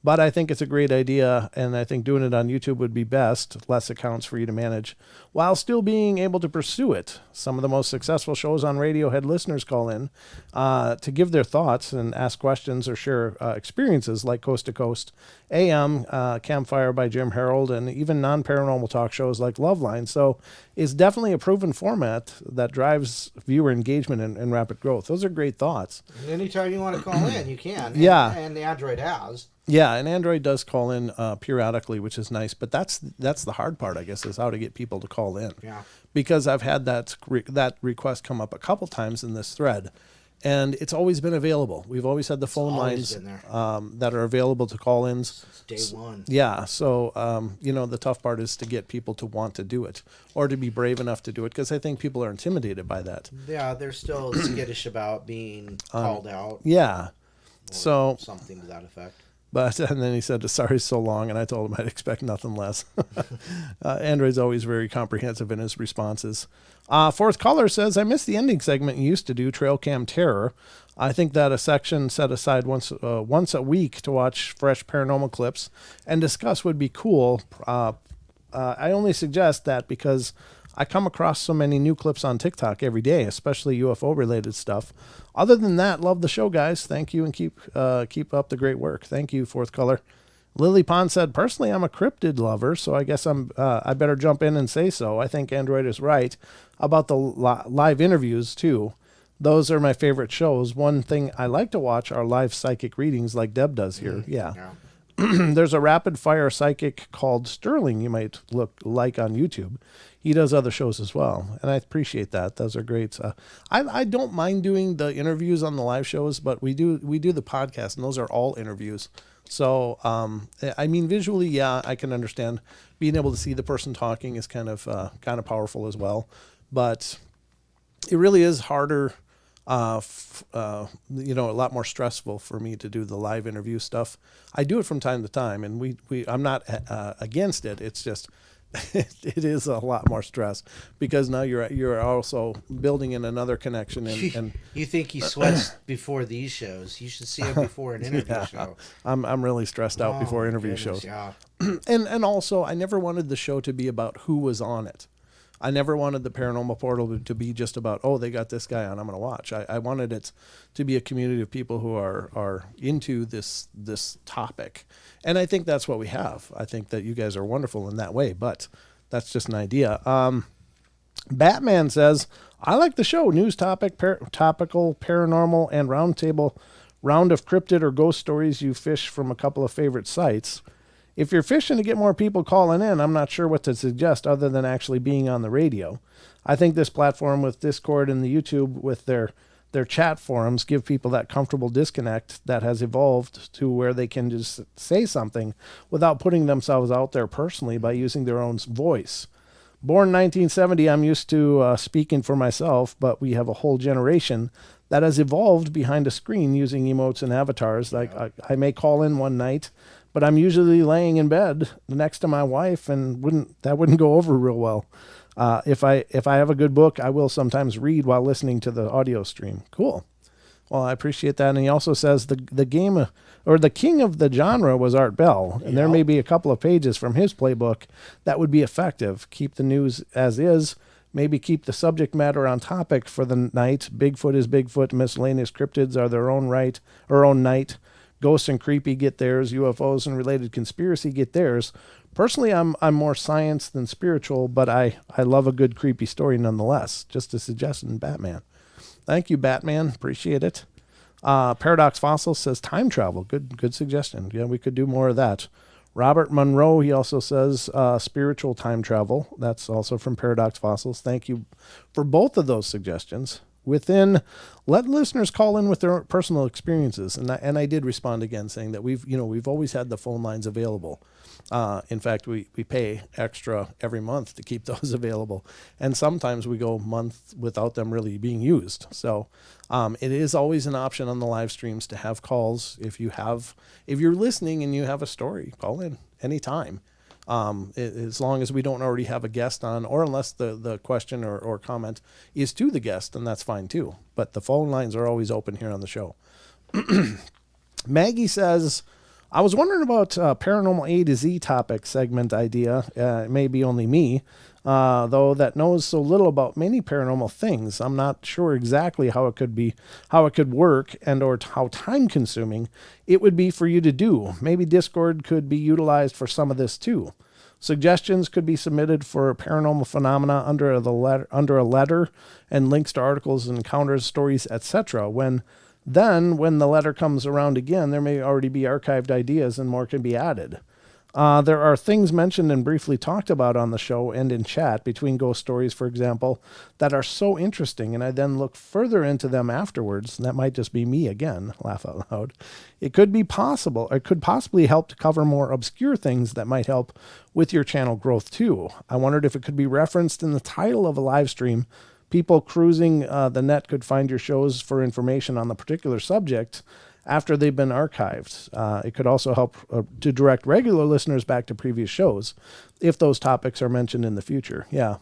But I think it's a great idea, and I think doing it on YouTube would be best. Less accounts for you to manage, while still being able to pursue it. Some of the most successful shows on radio had listeners call in to give their thoughts and ask questions or share experiences, like Coast to Coast AM, Campfire by Jim Harold, and even non-paranormal talk shows like Loveline. So it's definitely a proven format that drives viewer engagement and rapid growth. Those are great thoughts. Anytime you want to call in, you can. Yeah. And the Android has. Yeah, and Android does call in periodically, which is nice. But that's the hard part, I guess, is how to get people to call in. Yeah. Because I've had that request come up a couple times in this thread, and it's always been available. We've always had the phone lines that are available to call-ins. Since day one. Yeah, so, the tough part is to get people to want to do it or to be brave enough to do it, because I think people are intimidated by that. Yeah, they're still skittish about being called out. Yeah. So something to that effect. And then he said, sorry so long, and I told him I'd expect nothing less. Android's always very comprehensive in his responses. Fourth caller says, I missed the ending segment you used to do, Trail Cam Terror. I think that a section set aside once a week to watch fresh paranormal clips and discuss would be cool. I only suggest that because I come across so many new clips on TikTok every day, especially UFO-related stuff. Other than that, love the show, guys. Thank you, and keep up the great work. Thank you, fourth caller. Lily Pond said, personally, I'm a cryptid lover, so I guess I better jump in and say so. I think Android is right about the live interviews, too. Those are my favorite shows. One thing I like to watch are live psychic readings like Deb does here. Yeah. There's a rapid-fire psychic called Sterling you might look like on YouTube. He does other shows as well, and I appreciate that. Those are great. I don't mind doing the interviews on the live shows, but we do the podcast, and those are all interviews. So, visually, yeah, I can understand being able to see the person talking is kind of powerful as well, but it really is harder. A lot more stressful for me to do the live interview stuff. I do it from time to time, and I'm not against it. It's just it is a lot more stress because now you're also building in another connection. And you think he sweats before these shows? You should see him before an interview show. I'm really stressed out before interview shows. Yeah. and also, I never wanted the show to be about who was on it. I never wanted the Paranormal Portal to be just about, they got this guy on, I'm going to watch. I wanted it to be a community of people who are into this topic. And I think that's what we have. I think that you guys are wonderful in that way, but that's just an idea. Batman says, I like the show. News topic, topical, paranormal, and round of cryptid or ghost stories you fish from a couple of favorite sites. If you're fishing to get more people calling in, I'm not sure what to suggest other than actually being on the radio. I think this platform with Discord and the YouTube with their chat forums give people that comfortable disconnect that has evolved to where they can just say something without putting themselves out there personally by using their own voice. Born 1970, I'm used to speaking for myself, but we have a whole generation that has evolved behind a screen using emotes and avatars. Like I may call in one night, but I'm usually laying in bed next to my wife, and that wouldn't go over real well. If I have a good book, I will sometimes read while listening to the audio stream. Cool. Well, I appreciate that. And he also says the king of the genre was Art Bell, and there may be a couple of pages from his playbook that would be effective. Keep the news as is. Maybe keep the subject matter on topic for the night. Bigfoot is Bigfoot. Miscellaneous cryptids are their own night. Ghosts and creepy get theirs. UFOs and related conspiracy get theirs. Personally, I'm more science than spiritual, but I love a good creepy story nonetheless. Just a suggestion, Batman. Thank you, Batman. Appreciate it. Paradox Fossil says time travel. Good suggestion. Yeah, we could do more of that. Robert Monroe, he also says spiritual time travel. That's also from Paradox Fossils. Thank you for both of those suggestions. Let listeners call in with their personal experiences, and I did respond again saying that we've always had the phone lines available. In fact, we pay extra every month to keep those available, and sometimes we go months without them really being used. So it is always an option on the live streams to have calls. If you're listening and you have a story, call in anytime. As long as we don't already have a guest on, or unless the question or comment is to the guest, then that's fine too. But the phone lines are always open here on the show. Maggie says, I was wondering about Paranormal A to Z topic segment idea. It may be only me, though, that knows so little about many paranormal things. I'm not sure exactly how it could work, and or how time consuming it would be for you to do. Maybe Discord could be utilized for some of this too. Suggestions could be submitted for paranormal phenomena under a letter, and links to articles, encounters, stories, etc. When the letter comes around again, there may already be archived ideas and more can be added. There are things mentioned and briefly talked about on the show and in chat between ghost stories, for example, that are so interesting, and I then look further into them afterwards. That might just be me again, laugh out loud. It could possibly help to cover more obscure things that might help with your channel growth too. I wondered if it could be referenced in the title of a live stream. People cruising the net could find your shows for information on the particular subject after they've been archived. It could also help to direct regular listeners back to previous shows if those topics are mentioned in the future. Yeah,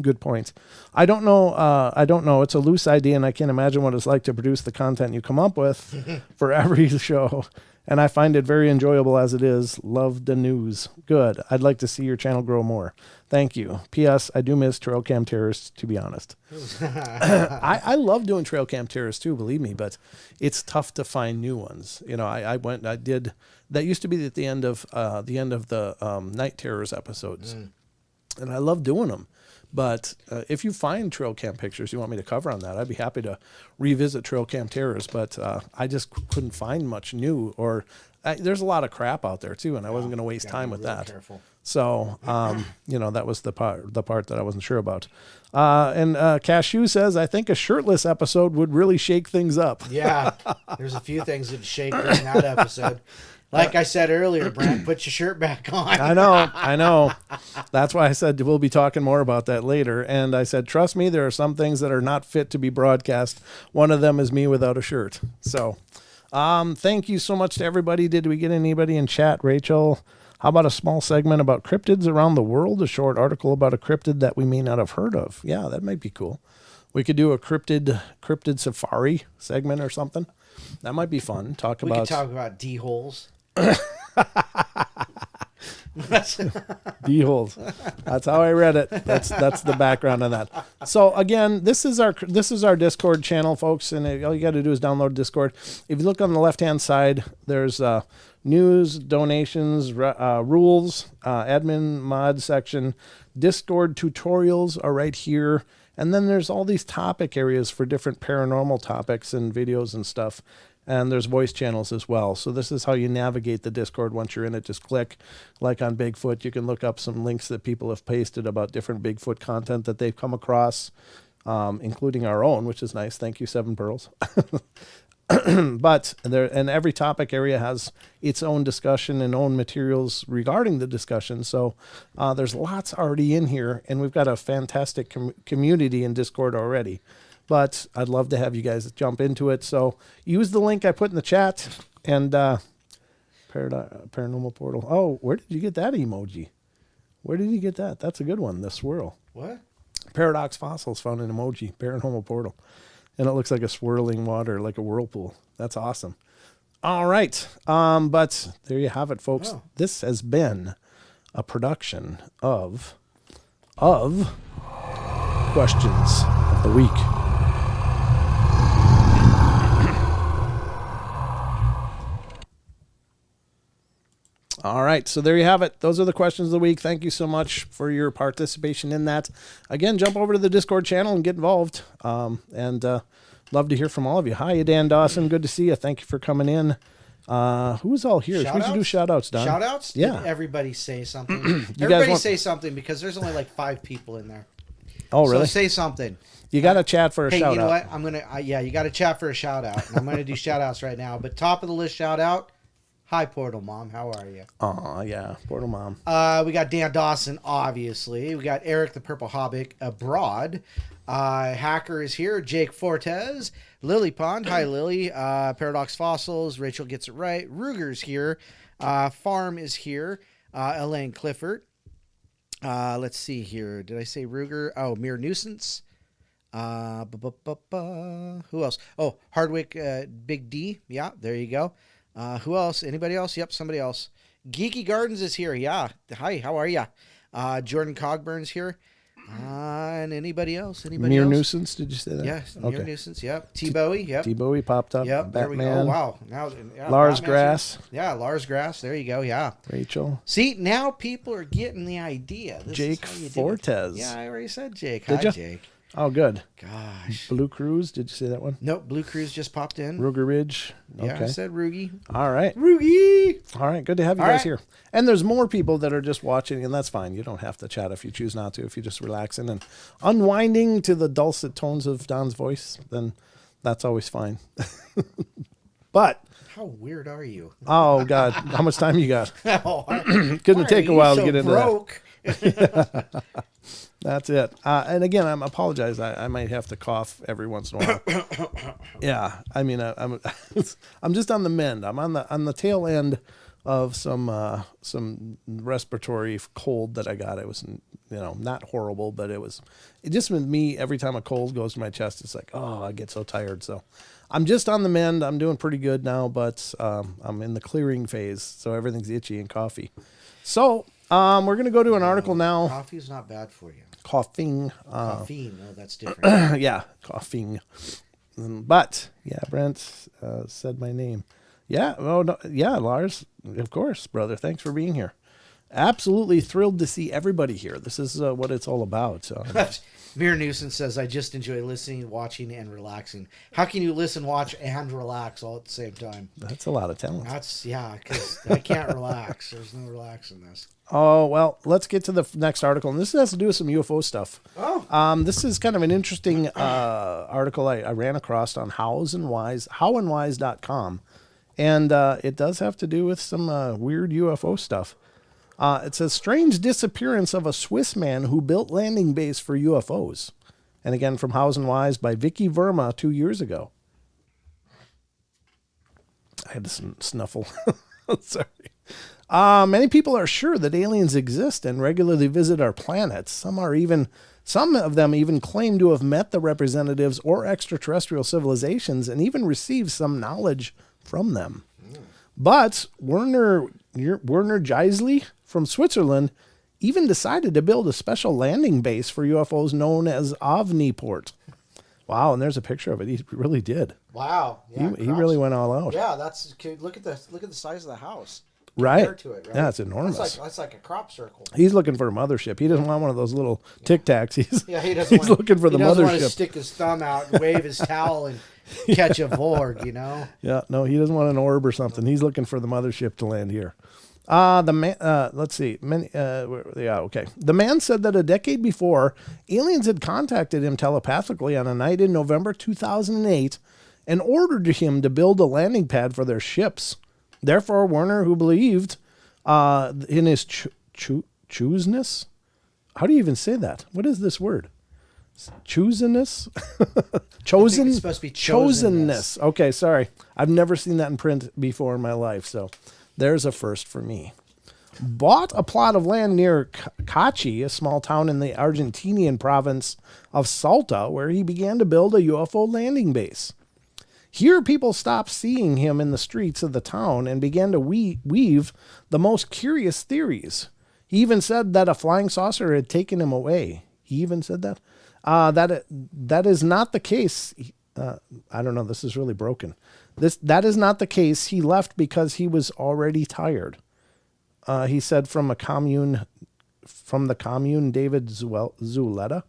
good point. I don't know. It's a loose idea, and I can't imagine what it's like to produce the content you come up with for every show. And I find it very enjoyable as it is. Love the news. Good. I'd like to see your channel grow more. Thank you. P.S. I do miss Trail Cam Terrace, to be honest. I love doing Trail Cam Terrace too, believe me, but it's tough to find new ones. You know, I did, that used to be at the end of the Night Terrors episodes. And I love doing them. But if you find trail cam pictures you want me to cover on that, I'd be happy to revisit Trail Cam Terrace. But I just couldn't find much new, or there's a lot of crap out there too, and I wasn't going to waste time with that. Careful. So, that was the part that I wasn't sure about. And Cashew says, I think a shirtless episode would really shake things up. Yeah, there's a few things that shake during that episode. Like I said earlier, Brent, put your shirt back on. I know. That's why I said we'll be talking more about that later. And I said, trust me, there are some things that are not fit to be broadcast. One of them is me without a shirt. So thank you so much to everybody. Did we get anybody in chat? Rachel, how about a small segment about cryptids around the world? A short article about a cryptid that we may not have heard of. Yeah, that might be cool. We could do a cryptid safari segment or something. That might be fun. We could talk about D-holes. D-holes. That's how I read it. That's the background on that. So again, this is our Discord channel, folks, and all you got to do is download Discord. If you look on the left-hand side, there's news, donations, rules, admin mod section. Discord tutorials are right here. And then there's all these topic areas for different paranormal topics and videos and stuff. And there's voice channels as well. So this is how you navigate the Discord once you're in it. Just click, like on Bigfoot. You can look up some links that people have pasted about different Bigfoot content that they've come across, including our own, which is nice. Thank you, Seven Pearls. But every topic area has its own discussion and own materials regarding the discussion. So there's lots already in here, and we've got a fantastic community in Discord already. But I'd love to have you guys jump into it. So use the link I put in the chat, and Paranormal Portal. Oh, where did you get that emoji? Where did you get that? That's a good one, the swirl. What? Paradox Fossils found an emoji, Paranormal Portal. And it looks like a swirling water, like a whirlpool. That's awesome. All right. But there you have it, folks. Oh. This has been a production of Questions of the Week. All right, so there you have it. Those are the questions of the week. Thank you so much for your participation in that. Again, jump over to the Discord channel and get involved. And love to hear from all of you. Hi, Dan Dawson. Good to see you. Thank you for coming in. Who's all here? We should do shout-outs, Don. Shout-outs? Yeah. Did everybody say something? Everybody say something, because there's only like 5 people in there. Oh, really? So say something. You got to chat for a shout-out. Hey, you know what? I'm going to, you got to chat for a shout-out. And I'm going to do shout-outs right now. But top of the list shout-out, hi, Portal Mom. How are you? Oh, yeah. Portal Mom. We got Dan Dawson, obviously. We got Eric the Purple Hobbit abroad. Hacker is here. Jake Fortes. Lily Pond. Hi, Lily. Paradox Fossils. Rachel gets it right. Ruger's here. Farm is here. Elaine Clifford. Let's see here. Did I say Ruger? Oh, Mere Nuisance. Who else? Oh, Hardwick Big D. Yeah, there you go. Who else? Anybody else? Yep, somebody else. Geeky Gardens is here. Yeah. Hi, how are ya? Jordan Cogburn's here. And anybody else? Mere Nuisance, did you say that? Yes, Mere Nuisance, yep. T-Bowie, yep. T-Bowie popped up. Yep, there we go. Oh, wow. Now, Lars Grass. Yeah, Lars Grass. There you go, yeah. Rachel. See, now people are getting the idea. Jake Fortes. Yeah, I already said Jake. Did Hi, you? Jake. Oh, good. Gosh. Blue Cruise, did you say that one? Nope, Blue Cruise just popped in. Ruger Ridge. Okay. Yeah, I said Rugie. All right. Rugie! All right, good to have you guys here. And there's more people that are just watching, and that's fine. You don't have to chat if you choose not to. If you're just relaxing and unwinding to the dulcet tones of Don's voice, then that's always fine. But... How weird are you? Oh, God. How much time you got? Couldn't take a while to get into broke? that. That's it. And again, I apologize. I might have to cough every once in a while. Yeah, I mean, I'm just on the mend. I'm on the tail end of some respiratory cold that I got. It was, not horrible, but it just with me. Every time a cold goes to my chest, it's like, oh, I get so tired. So I'm just on the mend. I'm doing pretty good now, but I'm in the clearing phase, so everything's itchy and coffee. So we're gonna go to an article now. Coffee's not bad for you. Coughing. Caffeine, no, that's different. Yeah, coughing. But yeah, Brent said my name. Yeah, oh no, yeah, Lars, of course, brother. Thanks for being here. Absolutely thrilled to see everybody here. This is what it's all about. Mere Nuisance says, I just enjoy listening, watching, and relaxing. How can you listen, watch, and relax all at the same time? That's a lot of talent. Because I can't relax. There's no relaxing this. Oh, well, let's get to the next article. And this has to do with some UFO stuff. Oh. This is kind of an interesting article I ran across on howandwise.com. And it does have to do with some weird UFO stuff. It says, strange disappearance of a Swiss man who built landing base for UFOs. And again, from Hows and Wise by Vicky Verma 2 years ago. I had to snuffle. Sorry. Many people are sure that aliens exist and regularly visit our planet. Some of them even claim to have met the representatives or extraterrestrial civilizations and even received some knowledge from them. But Werner Geisli from Switzerland even decided to build a special landing base for UFOs known as Omniport. Wow, and there's a picture of it. He really did. Wow. Yeah, he really went all out. Yeah, look at the size of the house. Right. To it, right? Yeah, it's enormous. That's like a crop circle. He's looking for a mothership. He doesn't want one of those little Tic Tacs. He's looking for the mothership. He doesn't want to stick his thumb out and wave his towel and catch a Vorg, Yeah, no, he doesn't want an orb or something. He's looking for the mothership to land here. The man, let's see. Okay. The man said that a decade before, aliens had contacted him telepathically on a night in November 2008 and ordered him to build a landing pad for their ships. Therefore, Werner, who believed in his chooseness, how do you even say that? What is this word? Choosenness? Chosen? It's supposed to be chosenness. Okay, sorry. I've never seen that in print before in my life, so there's a first for me. Bought a plot of land near Cachi, a small town in the Argentinian province of Salta, where he began to build a UFO landing base. Here, people stopped seeing him in the streets of the town and began to weave the most curious theories. He even said that a flying saucer had taken him away. He even said that? That is not the case. I don't know. This is really broken. That is not the case. He left because he was already tired. He said from the commune, David Zuleta.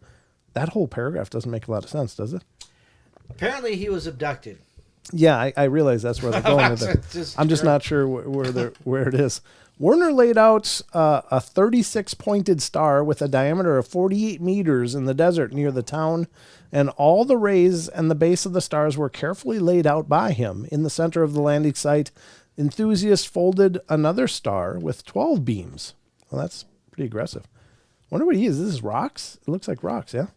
That whole paragraph doesn't make a lot of sense, does it? Apparently, he was abducted. Yeah, I realize that's where they're going with it. I'm just not sure where it is. Werner laid out a 36-pointed star with a diameter of 48 meters in the desert near the town, and all the rays and the base of the stars were carefully laid out by him. In the center of the landing site, enthusiasts folded another star with 12 beams. Well, that's pretty aggressive. Wonder what he is. This is rocks? It looks like rocks, yeah?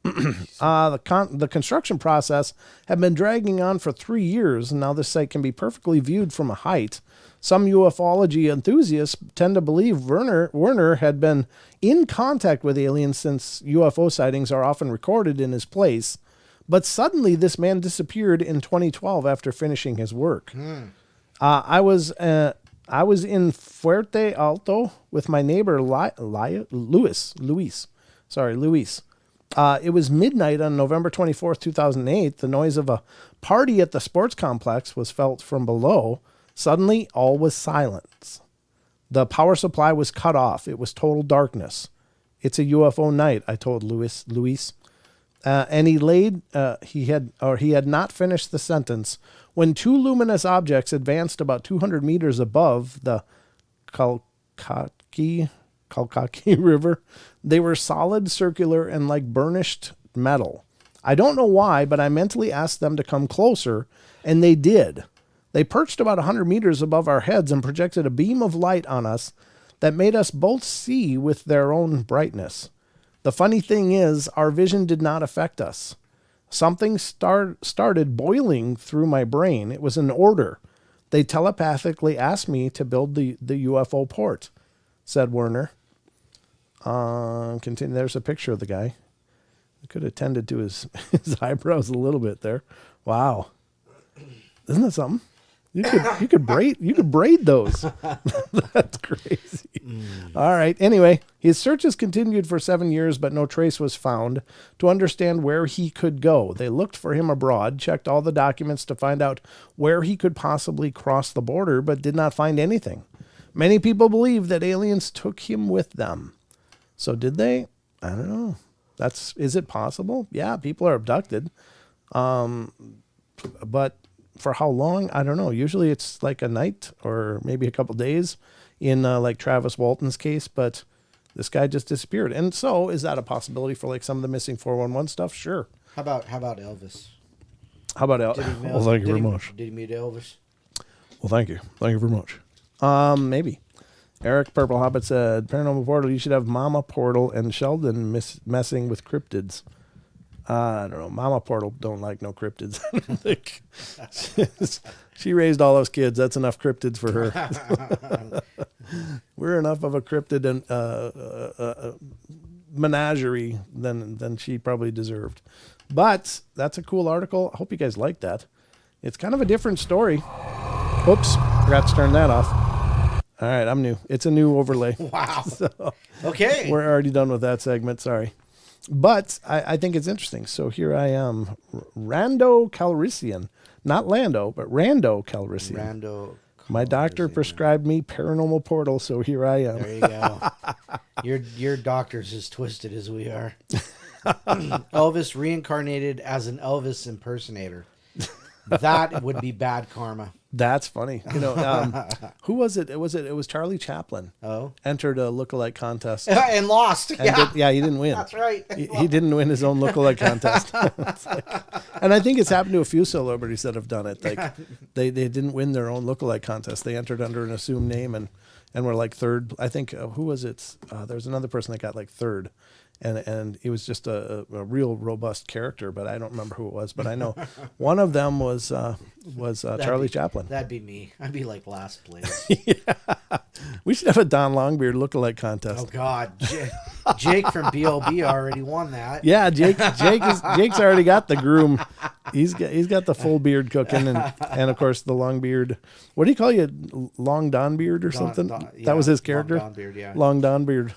The construction process had been dragging on for 3 years, and now this site can be perfectly viewed from a height. Some ufology enthusiasts tend to believe Werner had been in contact with aliens, since UFO sightings are often recorded in his place. But suddenly, this man disappeared in 2012 after finishing his work. I was in Fuerte Alto with my neighbor Luis. It was midnight on November 24th, 2008. The noise of a party at the sports complex was felt from below. Suddenly, all was silence. The power supply was cut off. It was total darkness. It's a UFO night, I told Luis. And he had not finished the sentence when two luminous objects advanced about 200 meters above the Calcaqui River. They were solid, circular, and like burnished metal. I don't know why, but I mentally asked them to come closer, and they did. They perched about 100 meters above our heads and projected a beam of light on us that made us both see with their own brightness. The funny thing is, our vision did not affect us. Something started boiling through my brain. It was an order. They telepathically asked me to build the UFO port, said Werner. Continue. There's a picture of the guy. I could have tended to his eyebrows a little bit there. Wow. Isn't that something? You could braid those. That's crazy. All right. Anyway, his searches continued for 7 years, but no trace was found to understand where he could go. They looked for him abroad, checked all the documents to find out where he could possibly cross the border, but did not find anything. Many people believe that aliens took him with them. So did they? I don't know. Is it possible? Yeah, people are abducted. But for how long? I don't know. Usually it's like a night or maybe a couple days in like Travis Walton's case, but this guy just disappeared. And so is that a possibility for like some of the missing 411 stuff? Sure. How about Elvis? How about Elvis? Well, thank you very much. Did he meet Elvis? Well, thank you. Thank you very much. Maybe. Eric Purple Hobbit said, Paranormal Portal, you should have Mama Portal and Sheldon messing with cryptids. I don't know. Mama Portal don't like no cryptids. I don't think. She raised all those kids. That's enough cryptids for her. We're enough of a cryptid and menagerie than she probably deserved. But that's a cool article. I hope you guys like that. It's kind of a different story. Oops, forgot to turn that off. All right, I'm new. It's a new overlay. Wow. So okay. We're already done with that segment. Sorry. But I think it's interesting. So here I am, Rando Calrissian. Not Lando, but Rando Calrissian. Rando. My doctor prescribed me Paranormal Portal, so here I am. There you go. Your doctor's as twisted as we are. Elvis reincarnated as an Elvis impersonator. That would be bad karma. That's funny. You know, who was it? It was Charlie Chaplin. Oh. Entered a lookalike contest. And lost. And he didn't win. That's right. He didn't win his own lookalike contest. And I think it's happened to a few celebrities that have done it. Like they didn't win their own lookalike contest. They entered under an assumed name and were like third. I think, who was it? There's another person that got like third. And it was just a real robust character, but I don't remember who it was. But I know one of them was Charlie Chaplin. That'd be me. I'd be like last place. Yeah. We should have a Don Longbeard lookalike contest. Oh God, Jake from BLB already won that. Yeah, Jake's already got the groom. He's got the full beard cooking, and of course the long beard. What do you call you, Long Don Beard or something? That was his character. Long Don Beard, yeah. Long Don Beard.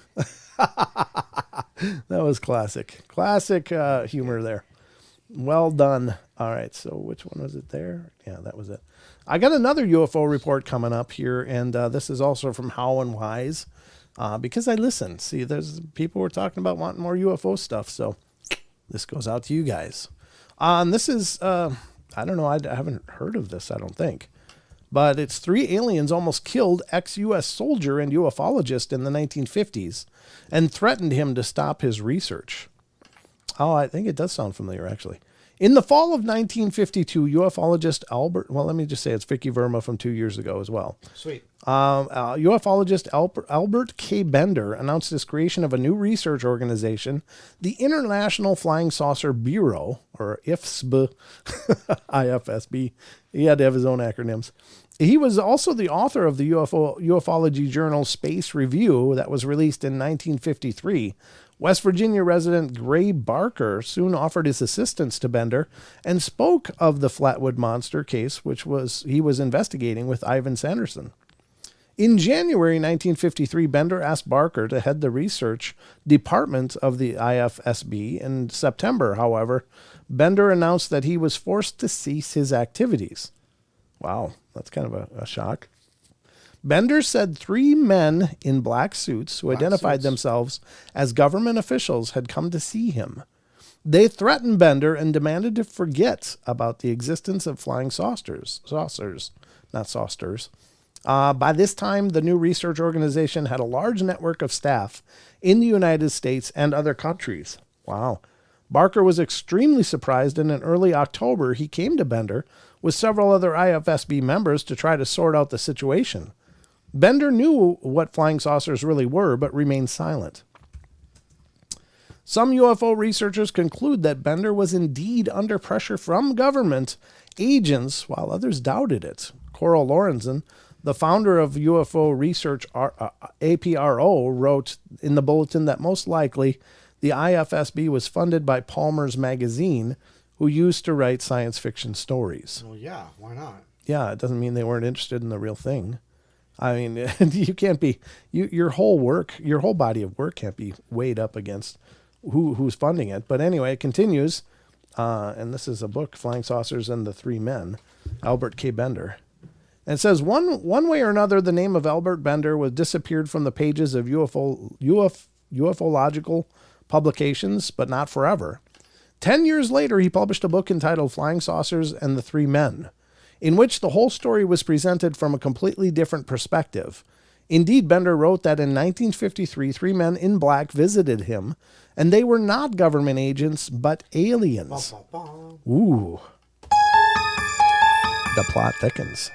That was classic humor there. Well done. All right, so which one was it there? Yeah, that was it. I got another UFO report coming up here, and this is also from How and Wise, because I listen. See, there's people were talking about wanting more UFO stuff, so this goes out to you guys. This is, I don't know, I haven't heard of this, I don't think. But it's 3 aliens almost killed ex-U.S. soldier and ufologist in the 1950s and threatened him to stop his research. Oh, I think it does sound familiar, actually. In the fall of 1952, ufologist let me just say it's Vicky Verma from 2 years ago as well. Sweet. Ufologist Albert K. Bender announced his creation of a new research organization, the International Flying Saucer Bureau, or IFSB. IFSB. He had to have his own acronyms. He was also the author of the ufology journal Space Review that was released in 1953, West Virginia resident Gray Barker soon offered his assistance to Bender and spoke of the Flatwood Monster case, which he was investigating with Ivan Sanderson. In January 1953, Bender asked Barker to head the research department of the IFSB. In September, however, Bender announced that he was forced to cease his activities. Wow, that's kind of a shock. Bender said 3 men in black suits who identified themselves as government officials had come to see him. They threatened Bender and demanded to forget about the existence of flying saucers. By this time, the new research organization had a large network of staff in the United States and other countries. Wow. Barker was extremely surprised, and in early October, he came to Bender with several other IFSB members to try to sort out the situation. Bender knew what flying saucers really were, but remained silent. Some UFO researchers conclude that Bender was indeed under pressure from government agents, while others doubted it. Coral Lorenzen, the founder of UFO Research APRO, wrote in the bulletin that most likely the IFSB was funded by Palmer's Magazine, who used to write science fiction stories. Well, yeah, why not? Yeah, it doesn't mean they weren't interested in the real thing. I mean, you can't be, your whole body of work can't be weighed up against who's funding it. But anyway, it continues, and this is a book, Flying Saucers and the Three Men, Albert K. Bender. And it says, one way or another, the name of Albert Bender was disappeared from the pages of ufological publications, but not forever. 10 years later, he published a book entitled Flying Saucers and the Three Men, in which the whole story was presented from a completely different perspective. Indeed, Bender wrote that in 1953, 3 men in black visited him, and they were not government agents, but aliens. Ooh. The plot thickens.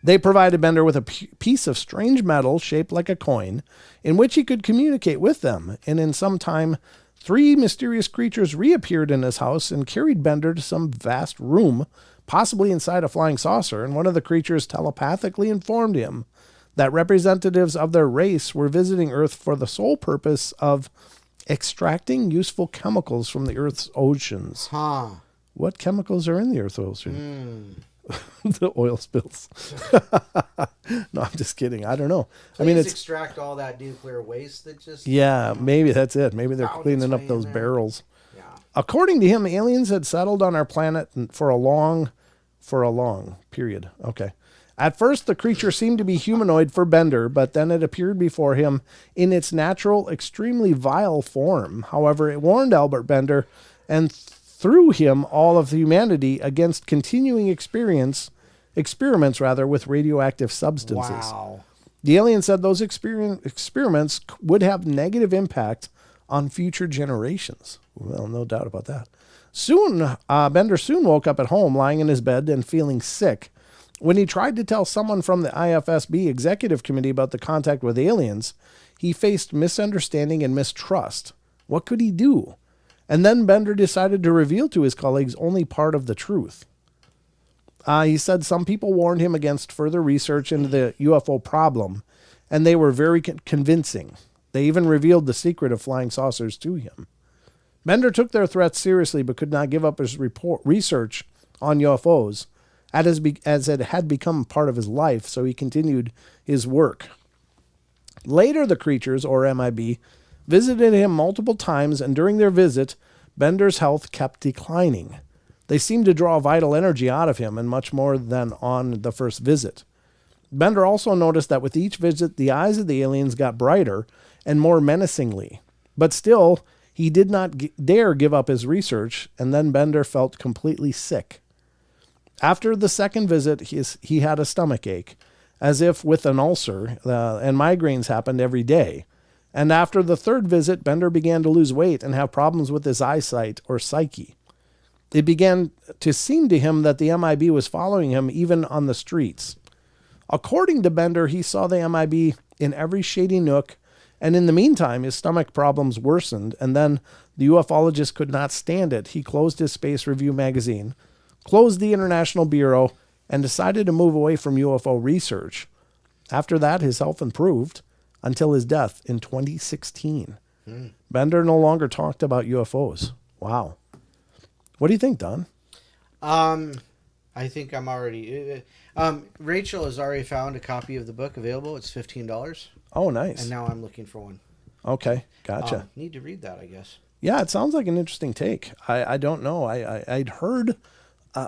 They provided Bender with a piece of strange metal shaped like a coin, in which he could communicate with them, and in some time, 3 mysterious creatures reappeared in his house and carried Bender to some vast room, possibly inside a flying saucer, and one of the creatures telepathically informed him that representatives of their race were visiting Earth for the sole purpose of extracting useful chemicals from the Earth's oceans. Huh. What chemicals are in the Earth's ocean? The oil spills. No, I'm just kidding. I don't know. Please, I mean, it's extract all that nuclear waste that just... Yeah, maybe that's it. Maybe they're cleaning up those barrels. Yeah. According to him, aliens had settled on our planet for a long period. Okay. At first, the creature seemed to be humanoid for Bender, but then it appeared before him in its natural, extremely vile form. However, it warned Albert Bender and through him all of humanity against continuing experiments with radioactive substances. Wow. The alien said those experiments would have negative impact on future generations. Well, no doubt about that. Bender soon woke up at home, lying in his bed and feeling sick. When he tried to tell someone from the IFSB executive committee about the contact with aliens, he faced misunderstanding and mistrust. What could he do? And then Bender decided to reveal to his colleagues only part of the truth. He said some people warned him against further research into the UFO problem, and they were very convincing. They even revealed the secret of flying saucers to him. Bender took their threats seriously, but could not give up his research on UFOs, as it had become part of his life, so he continued his work. Later, the creatures, or MIB, visited him multiple times, and during their visit, Bender's health kept declining. They seemed to draw vital energy out of him, and much more than on the first visit. Bender also noticed that with each visit, the eyes of the aliens got brighter and more menacingly. But still, he did not dare give up his research, and then Bender felt completely sick. After the second visit, he had a stomach ache, as if with an ulcer, and migraines happened every day. And after the third visit, Bender began to lose weight and have problems with his eyesight or psyche. It began to seem to him that the MIB was following him even on the streets. According to Bender, he saw the MIB in every shady nook, and in the meantime, his stomach problems worsened, and then the ufologist could not stand it. He closed his Space Review magazine, closed the International Bureau, and decided to move away from UFO research. After that, his health improved until his death in 2016. Bender no longer talked about UFOs. Wow. What do you think, Don? I think I'm already... Rachel has already found a copy of the book available. It's $15. Oh, nice. And now I'm looking for one. Okay, gotcha. Need to read that, I guess. Yeah, it sounds like an interesting take. I don't know. I'd heard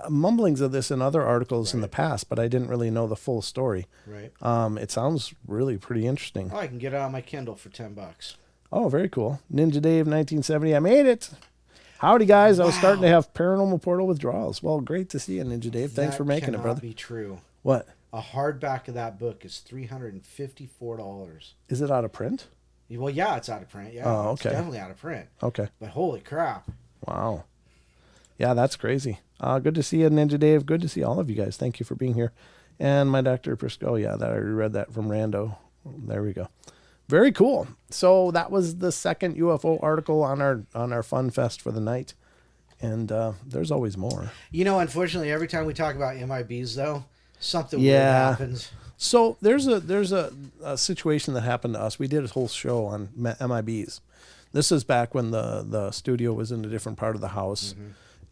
mumblings of this in other articles in the past, but I didn't really know the full story. Right. It sounds really pretty interesting. Oh, I can get it on my Kindle for $10. Oh, very cool. Ninja Dave 1970. I made it. Howdy, guys. I was starting to have Paranormal Portal withdrawals. Well, great to see you, Ninja Dave. Thanks for making it, brother. That cannot be true. What? A hardback of that book is $354. Is it out of print? Well, yeah, it's out of print. Yeah, Oh, okay. It's definitely out of print. Okay. But holy crap. Wow. Yeah, that's crazy. Good to see you, Ninja Dave. Good to see all of you guys. Thank you for being here. And my Dr. Prisco. Yeah, that I already read that from Rando. There we go. Very cool. So that was the second UFO article on our fun fest for the night. And there's always more. You know, unfortunately, every time we talk about MIBs, though, something weird happens. So there's a situation that happened to us. We did a whole show on MIBs. This is back when the studio was in a different part of the house.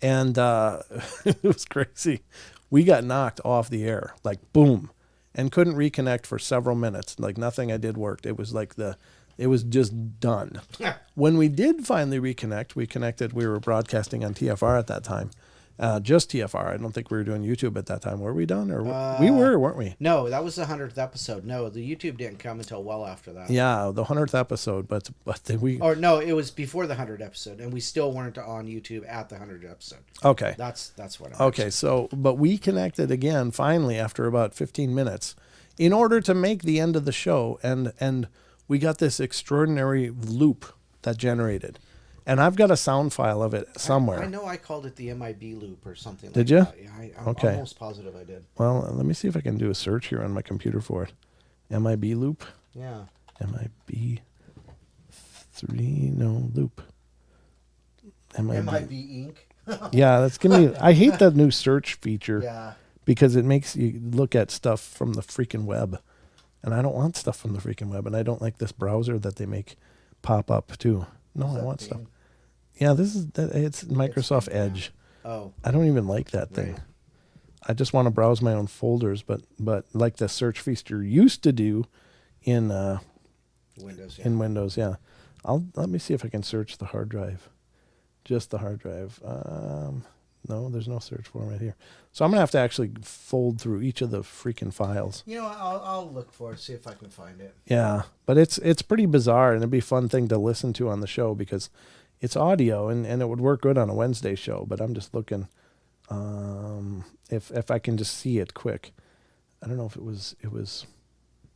And it was crazy. We got knocked off the air, like boom, and couldn't reconnect for several minutes. Like nothing I did worked. It was like it was just done. When we did finally reconnect, we connected. We were broadcasting on TFR at that time. Just TFR. I don't think we were doing YouTube at that time. Were we done? Or we were, weren't we? No, that was the 100th episode. No, the YouTube didn't come until well after that. Yeah, the 100th episode. But we... Or no, it was before the 100th episode, and we still weren't on YouTube at the 100th episode. Okay. That's what I Okay, so, but we connected again, finally, after about 15 minutes, in order to make the end of the show, and we got this extraordinary loop that generated. And I've got a sound file of it somewhere. I know I called it the MIB loop or something did you? That. Yeah, I'm okay. almost positive I did. Well, let me see if I can do a search here on my computer for it. MIB loop? Yeah. MIB 3, no, loop. MIB Inc. Yeah, that's gonna be, I hate that new search feature. Yeah. Because it makes you look at stuff from the freaking web. And I don't want stuff from the freaking web. And I don't like this browser that they make pop up too. No, I want stuff. Yeah, it's Microsoft Edge. Oh. I don't even like that thing. Right. I just want to browse my own folders, but like the search feature used to do in Windows. Yeah. In Windows, yeah. Let me see if I can search the hard drive. Just the hard drive. No, there's no search for them right here. So I'm gonna have to actually fold through each of the freaking files. You know, I'll look for it, see if I can find it. Yeah, but it's pretty bizarre, and it'd be a fun thing to listen to on the show because it's audio, and it would work good on a Wednesday show. But I'm just looking if I can just see it quick. I don't know if it was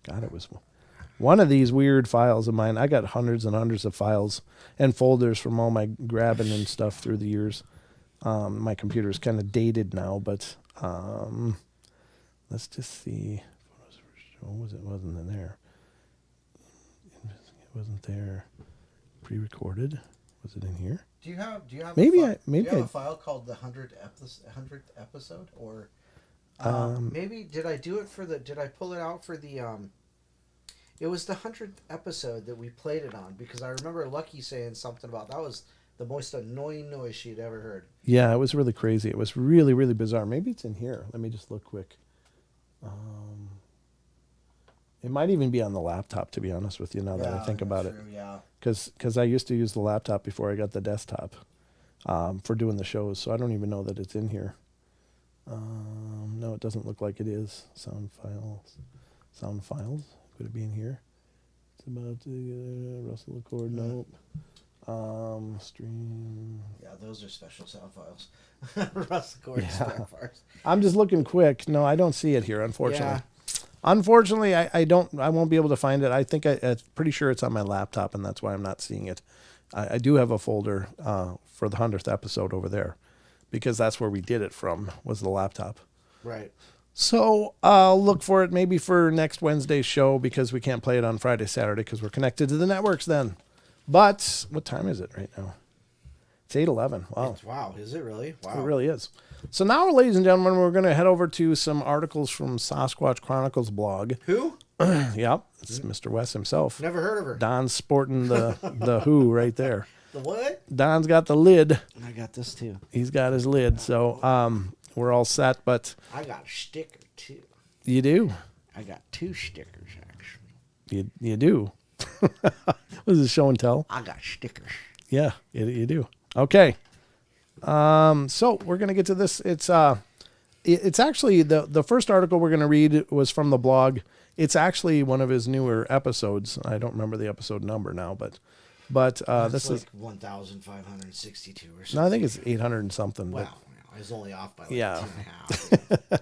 God, it was one of these weird files of mine. I got hundreds and hundreds of files and folders from all my grabbing and stuff through the years. My computer is kind of dated now, but let's just see. It wasn't in there. It wasn't there. Pre-recorded. Was it in here? Do you have maybe a file called the 100th episode, or maybe did I pull it out for the it was the 100th episode that we played it on, because I remember Lucky saying something about that was the most annoying noise she'd ever heard. Yeah, it was really crazy. It was really, really bizarre. Maybe it's in here. Let me just look quick. It might even be on the laptop, to be honest with you, now that I think about it. Yeah. Because I used to use the laptop before I got the desktop for doing the shows, so I don't even know that it's in here. No, it doesn't look like it is. Sound files. Could it be in here? It's about to Russell Accord. Nope. Stream. Yeah, those are special sound files. Russell Accord sound files. I'm just looking quick. No, I don't see it here, unfortunately. Yeah. Unfortunately, I won't be able to find it. I think I'm pretty sure it's on my laptop, and that's why I'm not seeing it. I do have a folder for the 100th episode over there, because that's where we did it from, was the laptop. Right. So I'll look for it maybe for next Wednesday's show, because we can't play it on Friday, Saturday, because we're connected to the networks then. But what time is it right now? It's 8:11. Wow. Wow, is it really? Wow. It really is. So now, ladies and gentlemen, we're going to head over to some articles from Sasquatch Chronicles blog. Who? Yep, it's Mr. West himself. Never heard of her. Don's sporting the who right there. The what? Don's got the lid. I got this too. He's got his lid, so we're all set. But I got a sticker too. You do? I got 2 stickers actually. You do? Was it show and tell? I got stickers. Yeah, you do. Okay. So we're gonna get to this. It's actually the first article we're gonna read was from the blog. It's actually one of his newer episodes. I don't remember the episode number now, but this like is 1,562 or something. No, I think it's 800 and something. Wow, I was only off by like 2.5.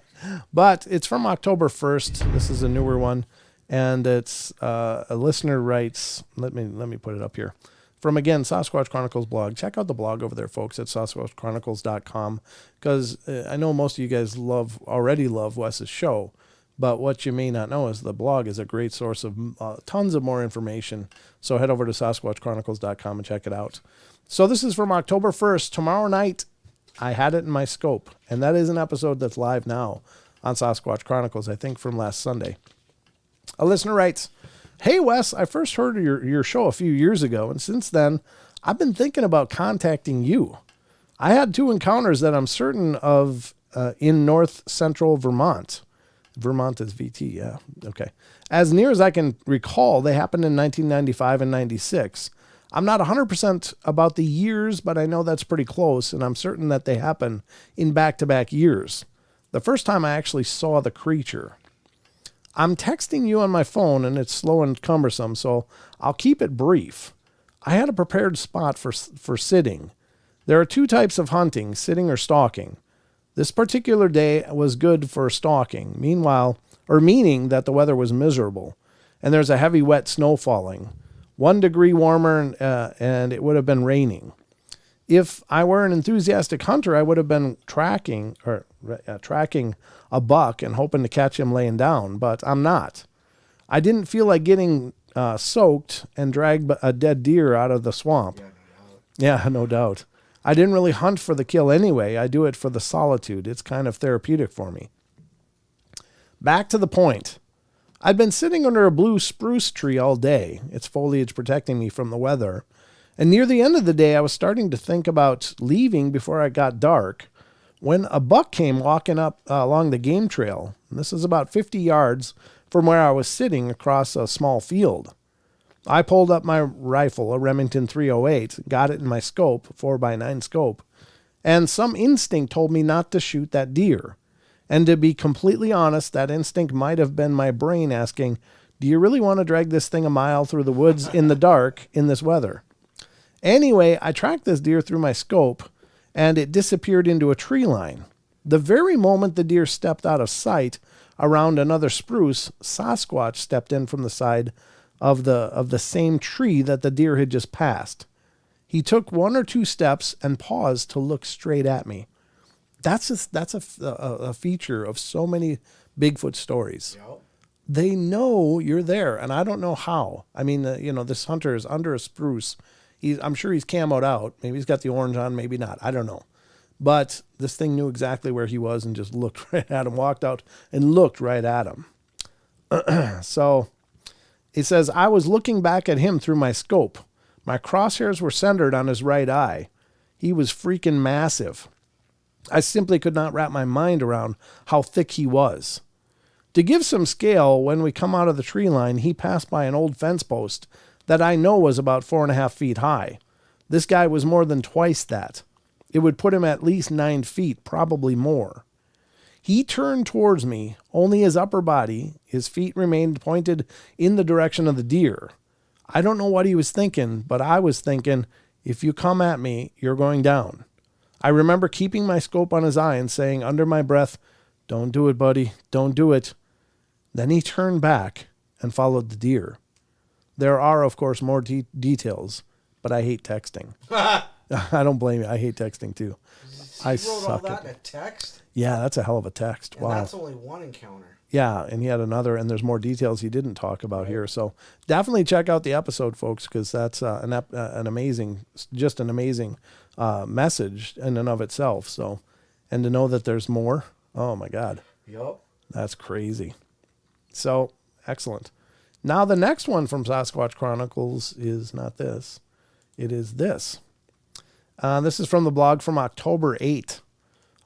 But it's from October 1st. This is a newer one, and it's a listener writes. Let me put it up here. From, again, Sasquatch Chronicles blog. Check out the blog over there, folks, at SasquatchChronicles.com, because I know most of you guys already love Wes's show, but what you may not know is the blog is a great source of tons of more information. So head over to SasquatchChronicles.com and check it out. So this is from October 1st. Tomorrow night, I had it in my scope, and that is an episode that's live now on Sasquatch Chronicles, I think from last Sunday. A listener writes, "Hey, Wes, I first heard your show a few years ago, and since then, I've been thinking about contacting you. I had 2 encounters that I'm certain of in north central Vermont." Vermont is VT, yeah. Okay. "As near as I can recall, they happened in 1995 and 96. I'm not 100% about the years, but I know that's pretty close, and I'm certain that they happen in back-to-back years. The first time I actually saw the creature. I'm texting you on my phone, and it's slow and cumbersome, so I'll keep it brief. I had a prepared spot for sitting. There are 2 types of hunting, sitting or stalking. This particular day was good for stalking, meaning that the weather was miserable, and there's a heavy wet snow falling. 1 degree warmer, and it would have been raining. If I were an enthusiastic hunter, I would have been tracking a buck and hoping to catch him laying down, but I'm not. I didn't feel like getting soaked and drag a dead deer out of the swamp. Yeah, no doubt. I didn't really hunt for the kill anyway. I do it for the solitude. It's kind of therapeutic for me. Back to the point. I'd been sitting under a blue spruce tree all day, its foliage protecting me from the weather, and near the end of the day I was starting to think about leaving before it got dark when a buck came walking up along the game trail. And this is about 50 yards from where I was sitting across a small field. I pulled up my rifle, a Remington 308, got it in my scope, 4x9 scope, and some instinct told me not to shoot that deer. And to be completely honest, that instinct might have been my brain asking, do you really want to drag this thing a mile through the woods in the dark in this weather? Anyway, I tracked this deer through my scope, and it disappeared into a tree line. The very moment the deer stepped out of sight around another spruce, Sasquatch stepped in from the side of the same tree that the deer had just passed. He took 1 or 2 steps and paused to look straight at me. That's a feature of so many Bigfoot stories. Yep. They know you're there, and I don't know how. I mean, this hunter is under a spruce. I'm sure he's camoed out. Maybe he's got the orange on, maybe not. I don't know. But this thing knew exactly where he was and just looked right at him, walked out and looked right at him. So he says, I was looking back at him through my scope. My crosshairs were centered on his right eye. He was freaking massive. I simply could not wrap my mind around how thick he was. To give some scale, when we come out of the tree line, he passed by an old fence post that I know was about 4.5 feet high. This guy was more than twice that. It would put him at least 9 feet, probably more. He turned towards me, only his upper body, his feet remained pointed in the direction of the deer. I don't know what he was thinking, but I was thinking, if you come at me, you're going down. I remember keeping my scope on his eye and saying under my breath, don't do it, buddy, don't do it. Then he turned back and followed the deer. There are, of course, more details, but I hate texting. I don't blame you. I hate texting, too. I wrote all that in a text? Yeah, that's a hell of a text. And wow. That's only one encounter. Yeah, and he had another, and there's more details he didn't talk about here. So definitely check out the episode, folks, because that's an amazing message in and of itself. So, and to know that there's more, oh my God. Yep. That's crazy. So Excellent. Now the next one from Sasquatch Chronicles is not this. It is this. This is from the blog from October 8.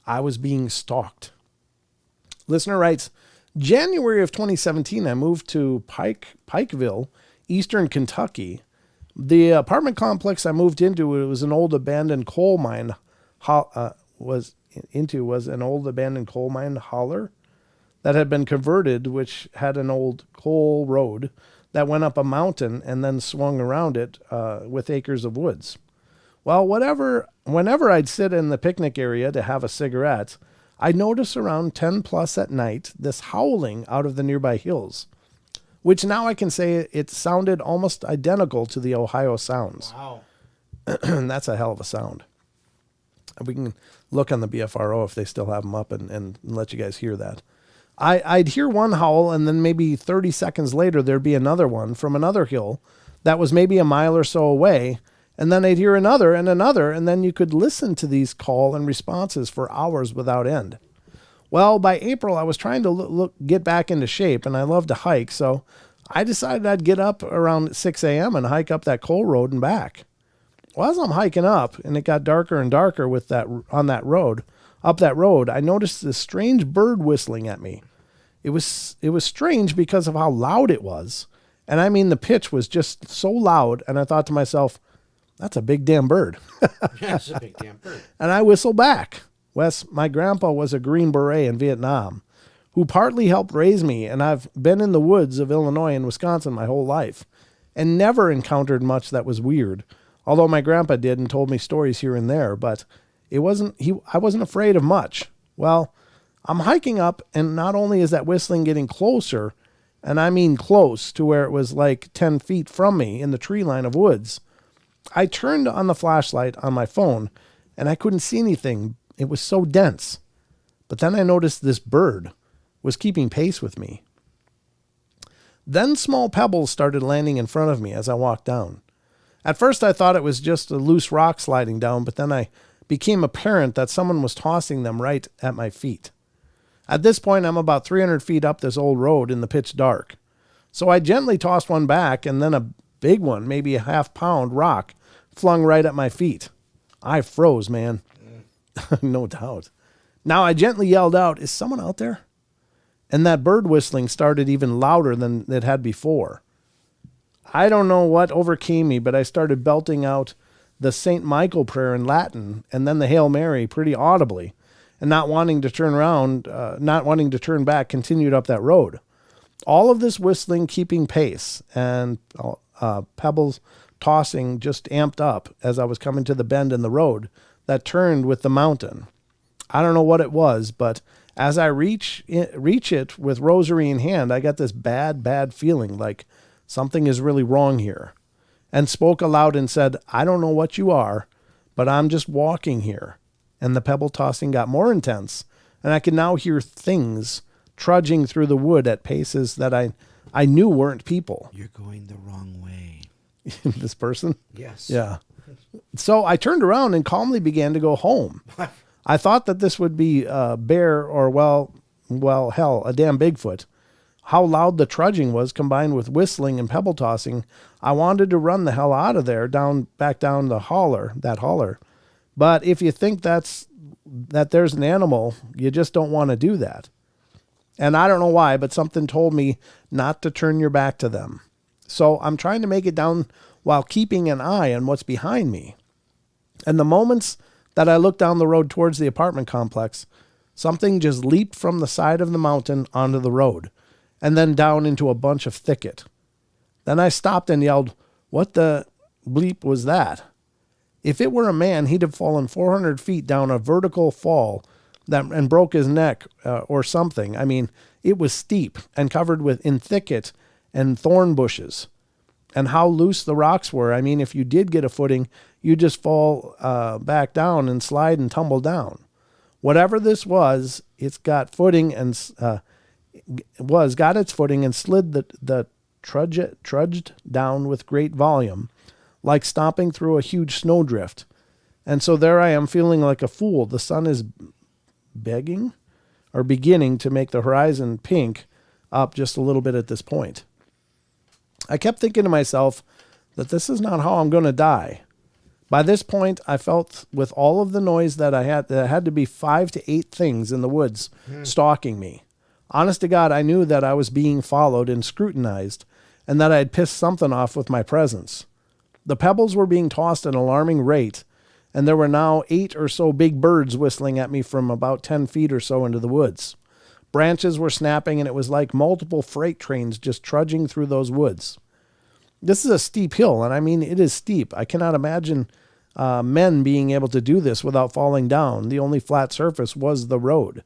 I was being stalked. Listener writes, January of 2017, I moved to Pikeville, Eastern Kentucky. The apartment complex I moved into, it was an old abandoned coal mine. Was an old abandoned coal mine holler that had been converted, which had an old coal road that went up a mountain and then swung around it with acres of woods. Well, whenever I'd sit in the picnic area to have a cigarette, I'd notice around 10 plus at night this howling out of the nearby hills, which now I can say it sounded almost identical to the Ohio sounds. Wow. That's a hell of a sound. We can look on the BFRO if they still have them up and let you guys hear that. I'd hear one howl, and then maybe 30 seconds later, there'd be another one from another hill that was maybe a mile or so away. And then I'd hear another, and then you could listen to these call and responses for hours without end. Well, by April, I was trying to get back into shape, and I love to hike, so I decided I'd get up around 6 a.m. and hike up that coal road and back. Well, as I'm hiking up, and it got darker and darker up that road, I noticed this strange bird whistling at me. It was strange because of how loud it was, and I mean the pitch was just so loud, and I thought to myself, that's a big damn bird. Yeah, it's a big damn bird. And I whistled back. Wes, my grandpa was a Green Beret in Vietnam who partly helped raise me, and I've been in the woods of Illinois and Wisconsin my whole life and never encountered much that was weird, although my grandpa did and told me stories here and there, but I wasn't afraid of much. Well, I'm hiking up, and not only is that whistling getting closer, and I mean close to where it was like 10 feet from me in the tree line of woods, I turned on the flashlight on my phone, and I couldn't see anything. It was so dense. But then I noticed this bird was keeping pace with me. Then small pebbles started landing in front of me as I walked down. At first I thought it was just a loose rock sliding down, but then I became apparent that someone was tossing them right at my feet. At this point, I'm about 300 feet up this old road in the pitch dark. So I gently tossed one back, and then a big one, maybe a half-pound rock, flung right at my feet. I froze, man. No doubt. Now I gently yelled out, is someone out there? And that bird whistling started even louder than it had before. I don't know what overcame me, but I started belting out the St. Michael prayer in Latin and then the Hail Mary pretty audibly, and not wanting to turn back, continued up that road. All of this whistling keeping pace, and pebbles tossing just amped up as I was coming to the bend in the road that turned with the mountain. I don't know what it was, but as I reach it with rosary in hand, I got this bad feeling like something is really wrong here, and spoke aloud and said, I don't know what you are, but I'm just walking here. And the pebble tossing got more intense, and I could now hear things trudging through the wood at paces that I knew weren't people. You're going the wrong way. This person? Yes. Yeah. So I turned around and calmly began to go home. I thought that this would be a bear or, hell, a damn Bigfoot. How loud the trudging was combined with whistling and pebble tossing, I wanted to run the hell out of there, back down that holler. But if you think that there's an animal, you just don't want to do that. And I don't know why, but something told me not to turn your back to them. So I'm trying to make it down while keeping an eye on what's behind me. And the moments that I looked down the road towards the apartment complex, something just leaped from the side of the mountain onto the road, and then down into a bunch of thicket. Then I stopped and yelled, what the bleep was that? If it were a man, he'd have fallen 400 feet down a vertical fall and broke his neck or something. I mean, it was steep and covered in thicket and thorn bushes. And how loose the rocks were. I mean, if you did get a footing, you just fall back down and slide and tumble down. Whatever this was, it's got footing and got its footing and slid the trudged down with great volume, like stomping through a huge snowdrift. And so there I am feeling like a fool. The sun is beginning to make the horizon pink up just a little bit at this point. I kept thinking to myself that this is not how I'm going to die. By this point, I felt with all of the noise that I had, there had to be 5 to 8 things in the woods stalking me. Honest to God, I knew that I was being followed and scrutinized, and that I had pissed something off with my presence. The pebbles were being tossed at an alarming rate, and there were now 8 or so big birds whistling at me from about 10 feet or so into the woods. Branches were snapping, and it was like multiple freight trains just trudging through those woods. This is a steep hill, and I mean, it is steep. I cannot imagine men being able to do this without falling down. The only flat surface was the road.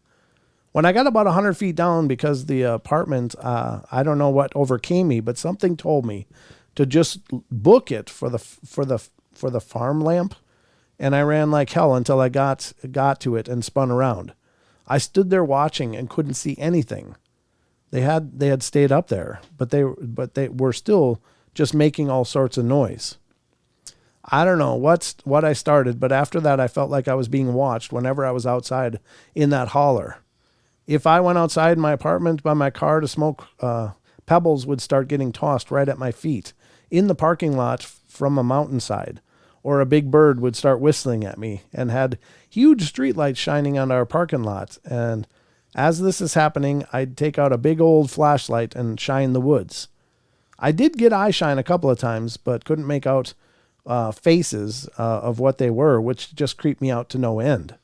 When I got about 100 feet down, because the apartment, I don't know what overcame me, but something told me to just book it for the farm lamp, and I ran like hell until I got to it and spun around. I stood there watching and couldn't see anything. They had stayed up there, but they were still just making all sorts of noise. I don't know what I started, but after that I felt like I was being watched whenever I was outside in that holler. If I went outside my apartment by my car to smoke, pebbles would start getting tossed right at my feet in the parking lot from a mountainside, or a big bird would start whistling at me and had huge streetlights shining on our parking lot. And as this is happening, I'd take out a big old flashlight and shine the woods. I did get eye shine a couple of times, but couldn't make out faces of what they were, which just creeped me out to no end.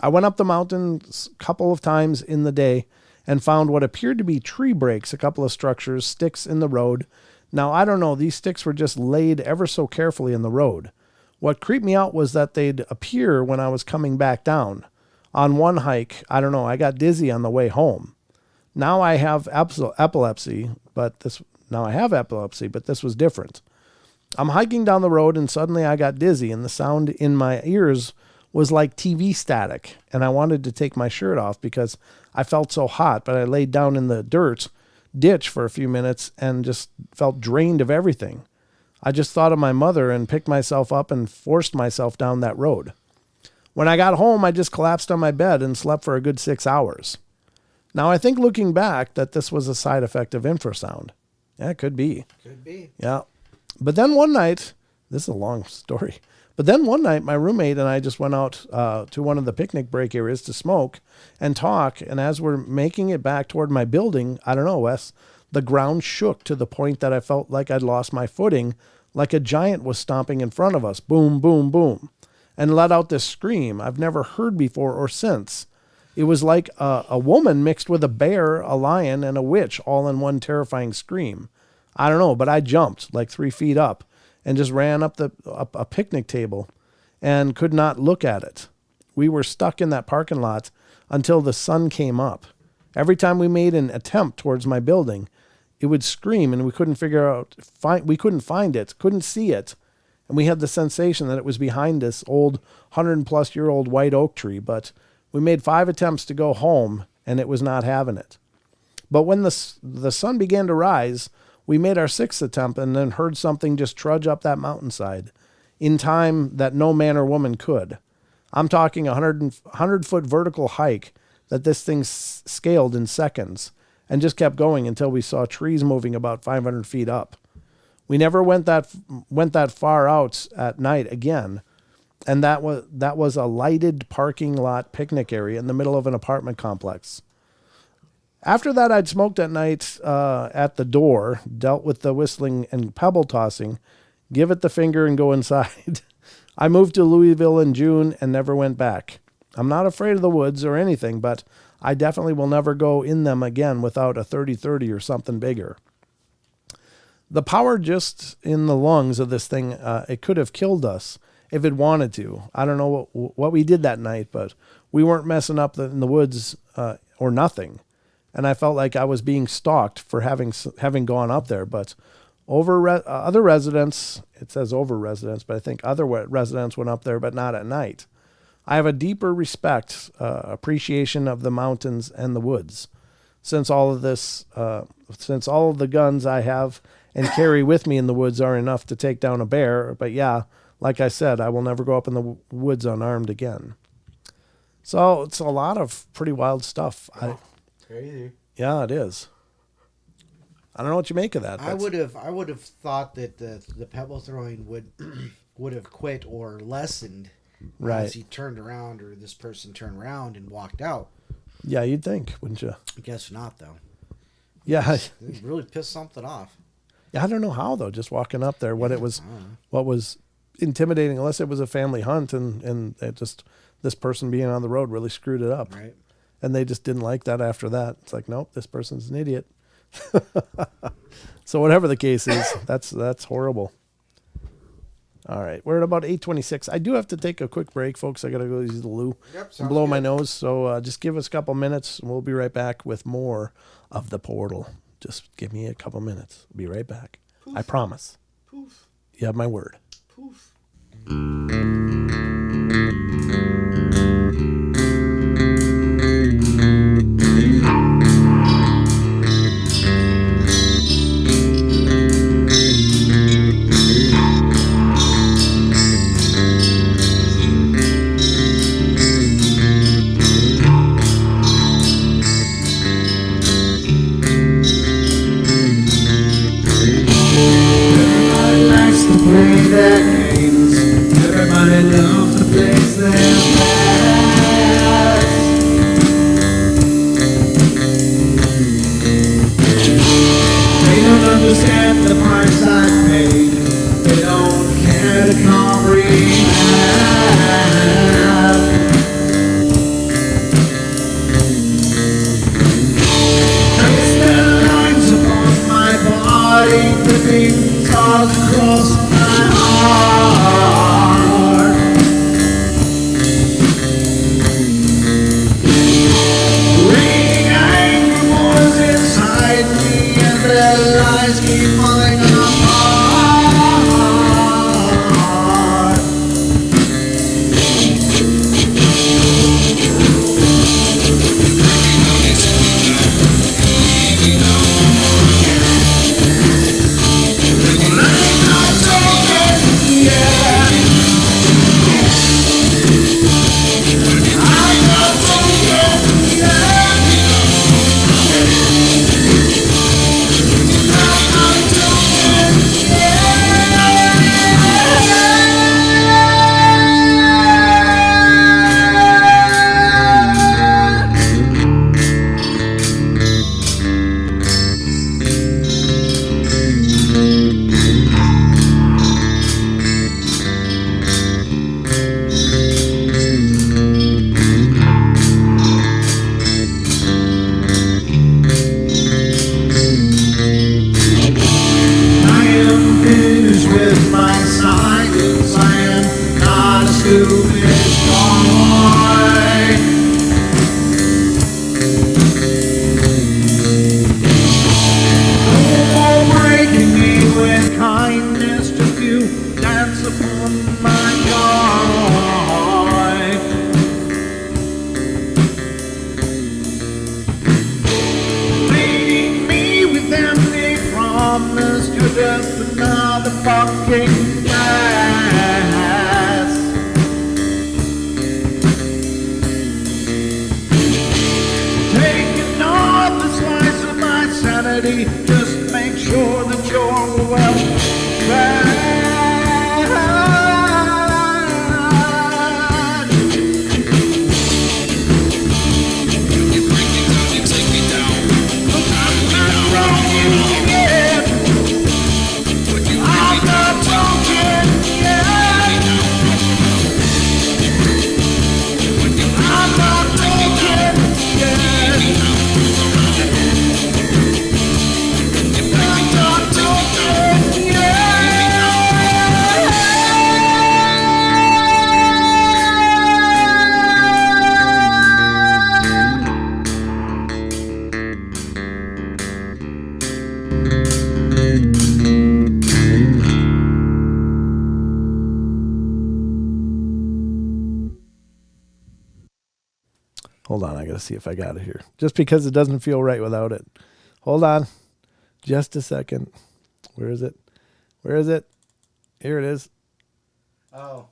I went up the mountain a couple of times in the day and found what appeared to be tree breaks, a couple of structures, sticks in the road. Now, I don't know, these sticks were just laid ever so carefully in the road. What creeped me out was that they'd appear when I was coming back down. On one hike, I don't know, I got dizzy on the way home. Now I have epilepsy, but this was different. I'm hiking down the road and suddenly I got dizzy, and the sound in my ears was like TV static, and I wanted to take my shirt off because I felt so hot, but I laid down in the ditch for a few minutes and just felt drained of everything. I just thought of my mother and picked myself up and forced myself down that road. When I got home, I just collapsed on my bed and slept for a good 6 hours. Now, I think looking back that this was a side effect of infrasound. Yeah, it could be. Could be. Yeah. But then one night, this is a long story, but then one night my roommate and I just went out to one of the picnic break areas to smoke and talk. And as we're making it back toward my building, I don't know, Wes, the ground shook to the point that I felt like I'd lost my footing, like a giant was stomping in front of us. Boom, boom, boom. And let out this scream I've never heard before or since. It was like a woman mixed with a bear, a lion, and a witch all in one terrifying scream. I don't know, but I jumped like 3 feet up and just ran up a picnic table and could not look at it. We were stuck in that parking lot until the sun came up. Every time we made an attempt towards my building, it would scream, and we couldn't we couldn't find it, couldn't see it. And we had the sensation that it was behind this old 100-plus-year-old white oak tree, but we made 5 attempts to go home, and it was not having it. But when the sun began to rise, we made our 6th attempt and then heard something just trudge up that mountainside in time that no man or woman could. I'm talking a 100-foot vertical hike that this thing scaled in seconds and just kept going until we saw trees moving about 500 feet up. We never went that far out at night again, and that was a lighted parking lot picnic area in the middle of an apartment complex. After that, I'd smoked at night at the door, dealt with the whistling and pebble tossing, give it the finger and go inside. I moved to Louisville in June and never went back. I'm not afraid of the woods or anything, but I definitely will never go in them again without a 30-30 or something bigger. The power just in the lungs of this thing, it could have killed us if it wanted to. I don't know what we did that night, but we weren't messing up in the woods or nothing. And I felt like I was being stalked for having gone up there. But other residents, it says over residents, but I think other residents went up there, but not at night. I have a deeper respect, appreciation of the mountains and the woods. Since all of the guns I have and carry with me in the woods are enough to take down a bear. But yeah, like I said, I will never go up in the woods unarmed again. So it's a lot of pretty wild stuff. Crazy. Yeah, it is. I don't know what you make of that. I would have thought that the pebble throwing would have quit or lessened as he turned around, or this person turned around and walked out. Yeah, you'd think, wouldn't you? I guess not, though. Yeah, it really pissed something off. Yeah, I don't know how though. Just walking up there, what was intimidating, unless it was a family hunt, and it just this person being on the road really screwed it up. Right. And they just didn't like that after that. It's like, nope, this person's an idiot. So whatever the case is, that's horrible. All right, we're at about 8:26. I do have to take a quick break, folks. I got to go use the loo and blow my nose. So just give us a couple minutes, and we'll be right back with more of the portal. Just give me a couple minutes. Be right back. Poof. I promise. Poof. You have my word. Poof. Hold on, I gotta see if I got it here. Just because it doesn't feel right without it. Hold on. Just a second. Where is it? Where is it? Here it is. Oh.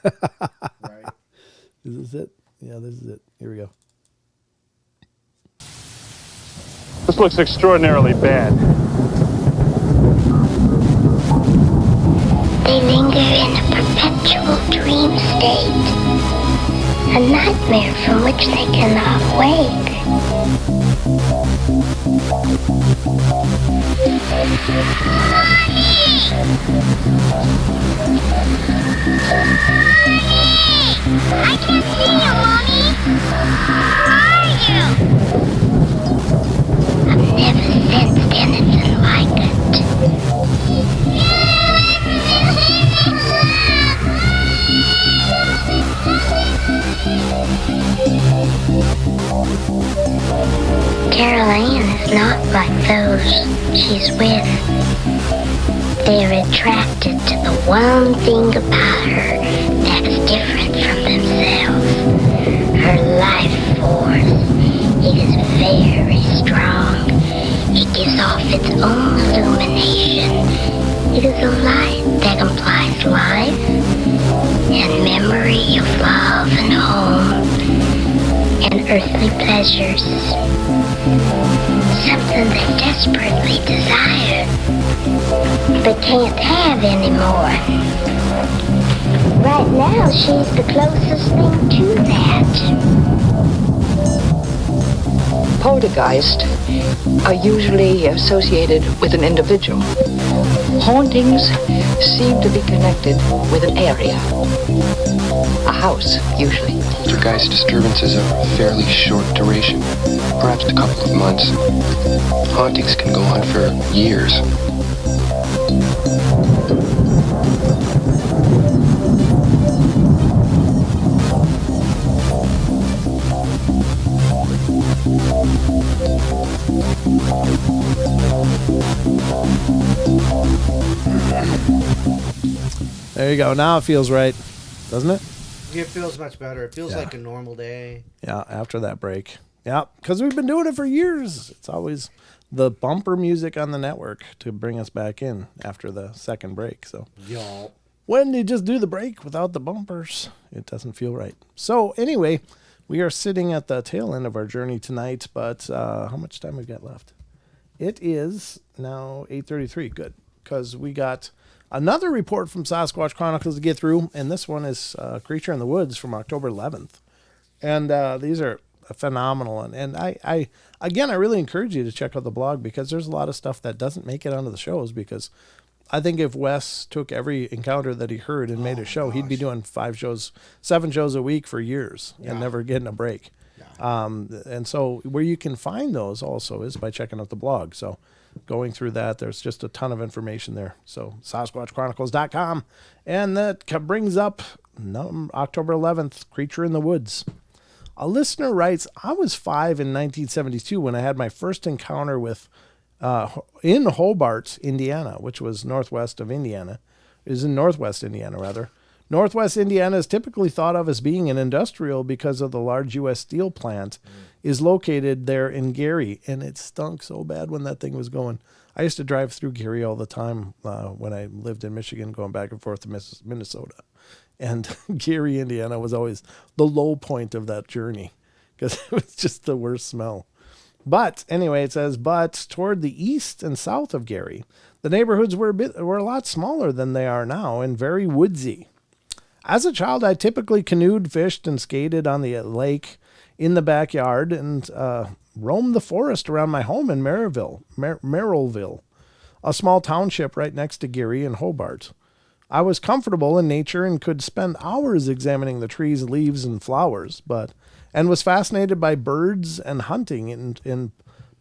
Right. Is this it? Yeah, this is it. Here we go. This looks extraordinarily bad. They linger in a perpetual dream state, a nightmare from which they cannot wake. I can't see you, Mommy! Where are you? I've never sensed anything like it. Carol Ann is not like those she's with. They're attracted to the one thing about her that's different from themselves. Her life force. It is very strong. It gives off its own illumination. It is a light that implies life and memory of love and home and earthly pleasures. Something they desperately desire, but can't have anymore. Right now, she's the closest thing to that. Poltergeists are usually associated with an individual. Hauntings seem to be connected with an area. A house, usually. Poltergeist disturbances are of fairly short duration, perhaps a couple of months. Hauntings can go on for years. There you go. Now it feels right, doesn't it? It feels much better. It feels like a normal day. Yeah, after that break. Yeah, because we've been doing it for years. It's always the bumper music on the network to bring us back in after the second break. So Y'all. when you just do the break without the bumpers, it doesn't feel right. So anyway, we are sitting at the tail end of our journey tonight, but how much time we've got left? It is now 8:33. Good, because we got another report from Sasquatch Chronicles to get through, and this one is Creature in the Woods from October 11th. And these are phenomenal. And I really encourage you to check out the blog, because there's a lot of stuff that doesn't make it onto the shows, because I think if Wes took every encounter that he heard and made a show, he'd be doing 7 shows a week for years and never getting a break. Yeah. And so where you can find those also is by checking out the blog. So going through that, there's just a ton of information there. So SasquatchChronicles.com. And that brings up October 11th, Creature in the Woods. A listener writes, I was 5 in 1972 when I had my first encounter with in Hobart, Indiana, which was northwest of Indiana. It is in northwest Indiana, rather. Northwest Indiana is typically thought of as being an industrial because of the large U.S. steel plant is located there in Gary, and it stunk so bad when that thing was going. I used to drive through Gary all the time when I lived in Michigan, going back and forth to Minnesota. And Gary, Indiana was always the low point of that journey because it was just the worst smell. But anyway, it says, but toward the east and south of Gary, the neighborhoods were a lot smaller than they are now and very woodsy. As a child, I typically canoed, fished, and skated on the lake in the backyard and roamed the forest around my home in Merrillville, a small township right next to Gary and Hobart. I was comfortable in nature and could spend hours examining the trees, leaves, and flowers, and was fascinated by birds and hunting in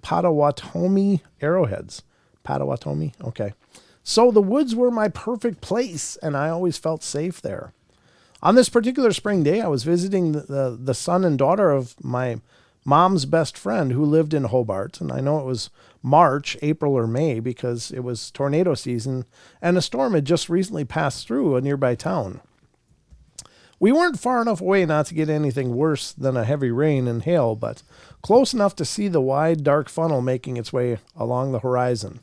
Potawatomi arrowheads. Potawatomi? Okay. So the woods were my perfect place, and I always felt safe there. On this particular spring day, I was visiting the son and daughter of my mom's best friend who lived in Hobart, and I know it was March, April, or May because it was tornado season, and a storm had just recently passed through a nearby town. We weren't far enough away not to get anything worse than a heavy rain and hail, but close enough to see the wide, dark funnel making its way along the horizon.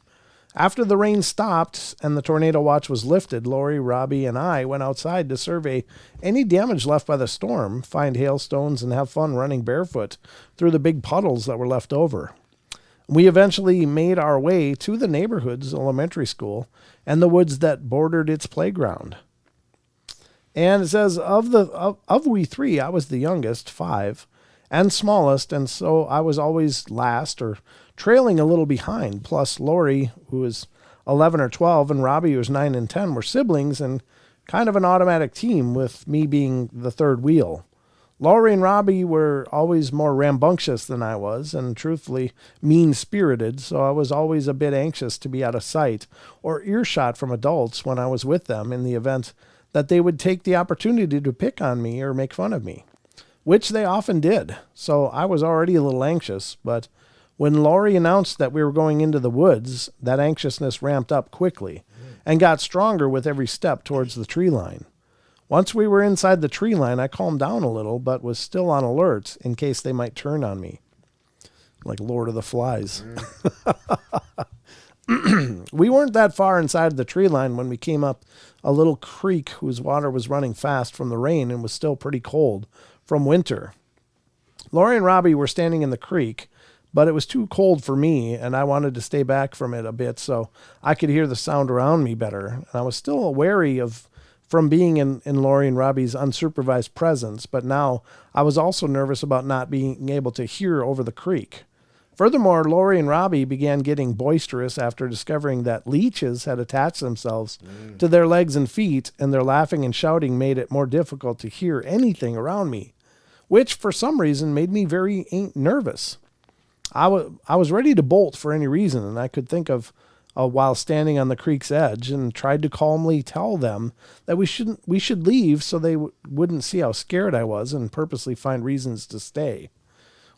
After the rain stopped and the tornado watch was lifted, Lori, Robbie, and I went outside to survey any damage left by the storm, find hailstones, and have fun running barefoot through the big puddles that were left over. We eventually made our way to the neighborhood's elementary school and the woods that bordered its playground. And it says, of we three, I was the youngest, 5, and smallest, and so I was always last or trailing a little behind. Plus Lori, who was 11 or 12, and Robbie, who was 9 and 10, were siblings and kind of an automatic team, with me being the third wheel. Lori and Robbie were always more rambunctious than I was, and truthfully mean-spirited, so I was always a bit anxious to be out of sight or earshot from adults when I was with them, in the event that they would take the opportunity to pick on me or make fun of me, which they often did. So I was already a little anxious, but when Lori announced that we were going into the woods, that anxiousness ramped up quickly and got stronger with every step towards the tree line. Once we were inside the tree line, I calmed down a little, but was still on alert in case they might turn on me. Like Lord of the Flies. We weren't that far inside the tree line when we came up a little creek whose water was running fast from the rain and was still pretty cold from winter. Lori and Robbie were standing in the creek, but it was too cold for me, and I wanted to stay back from it a bit so I could hear the sound around me better. And I was still wary from being in Lori and Robbie's unsupervised presence, but now I was also nervous about not being able to hear over the creek. Furthermore, Lori and Robbie began getting boisterous after discovering that leeches had attached themselves to their legs and feet, and their laughing and shouting made it more difficult to hear anything around me, which for some reason made me very nervous. I was ready to bolt for any reason, and I could think of while standing on the creek's edge, and tried to calmly tell them that we should leave so they wouldn't see how scared I was and purposely find reasons to stay.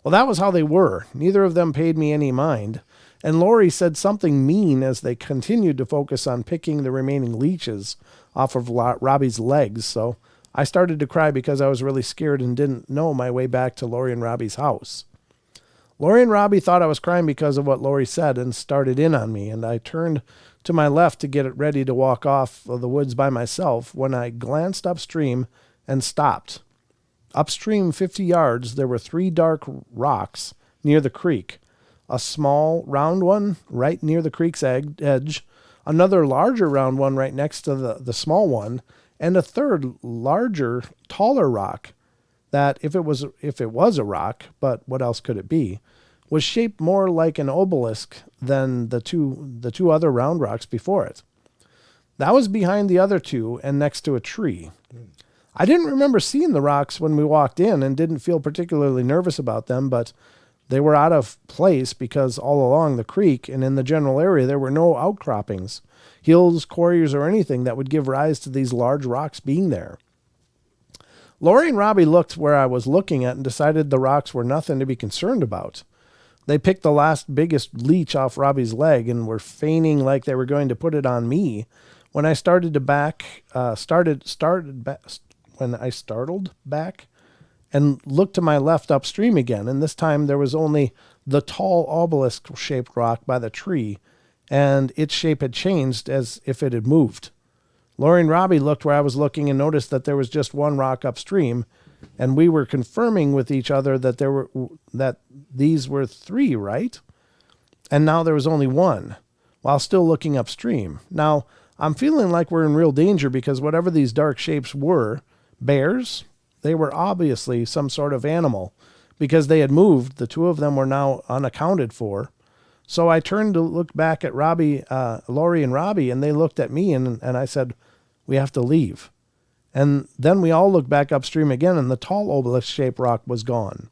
Well, that was how they were. Neither of them paid me any mind, and Lori said something mean as they continued to focus on picking the remaining leeches off of Robbie's legs, so I started to cry because I was really scared and didn't know my way back to Lori and Robbie's house. Lori and Robbie thought I was crying because of what Lori said and started in on me, and I turned to my left to get it ready to walk off of the woods by myself when I glanced upstream and stopped. Upstream 50 yards, there were 3 dark rocks near the creek. A small, round one right near the creek's edge, another larger round one right next to the small one, and a third, larger, taller rock that, if it was a rock, but what else could it be, was shaped more like an obelisk than the two other round rocks before it. That was behind the other 2 and next to a tree. I didn't remember seeing the rocks when we walked in and didn't feel particularly nervous about them, but they were out of place because all along the creek and in the general area there were no outcroppings, hills, quarries, or anything that would give rise to these large rocks being there. Lori and Robbie looked where I was looking at and decided the rocks were nothing to be concerned about. They picked the last biggest leech off Robbie's leg and were feigning like they were going to put it on me when I startled back and looked to my left upstream again, and this time there was only the tall obelisk-shaped rock by the tree, and its shape had changed as if it had moved. Lori and Robbie looked where I was looking and noticed that there was just one rock upstream, and we were confirming with each other that these were 3, right? And now there was only one, while still looking upstream. Now, I'm feeling like we're in real danger because whatever these dark shapes were, bears? They were obviously some sort of animal because they had moved. The 2 of them were now unaccounted for. So I turned to look back at Lori and Robbie, and they looked at me, and I said, "We have to leave." And then we all looked back upstream again, and the tall obelisk-shaped rock was gone.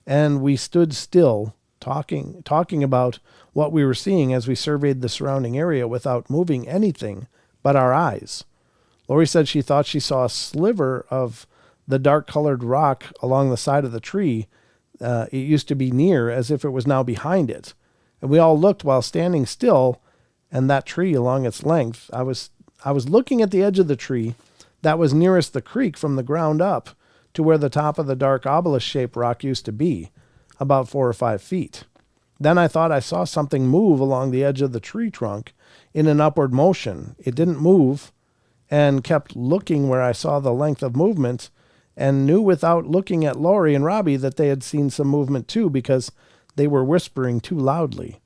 And we stood still, talking about what we were seeing as we surveyed the surrounding area without moving anything but our eyes. Lori said she thought she saw a sliver of the dark-colored rock along the side of the tree it used to be near, as if it was now behind it. And we all looked while standing still, and that tree along its length. I was looking at the edge of the tree that was nearest the creek from the ground up to where the top of the dark obelisk-shaped rock used to be, about 4 or 5 feet. Then I thought I saw something move along the edge of the tree trunk in an upward motion. It didn't move, and kept looking where I saw the length of movement, and knew without looking at Lori and Robbie that they had seen some movement too, because they were whispering too loudly,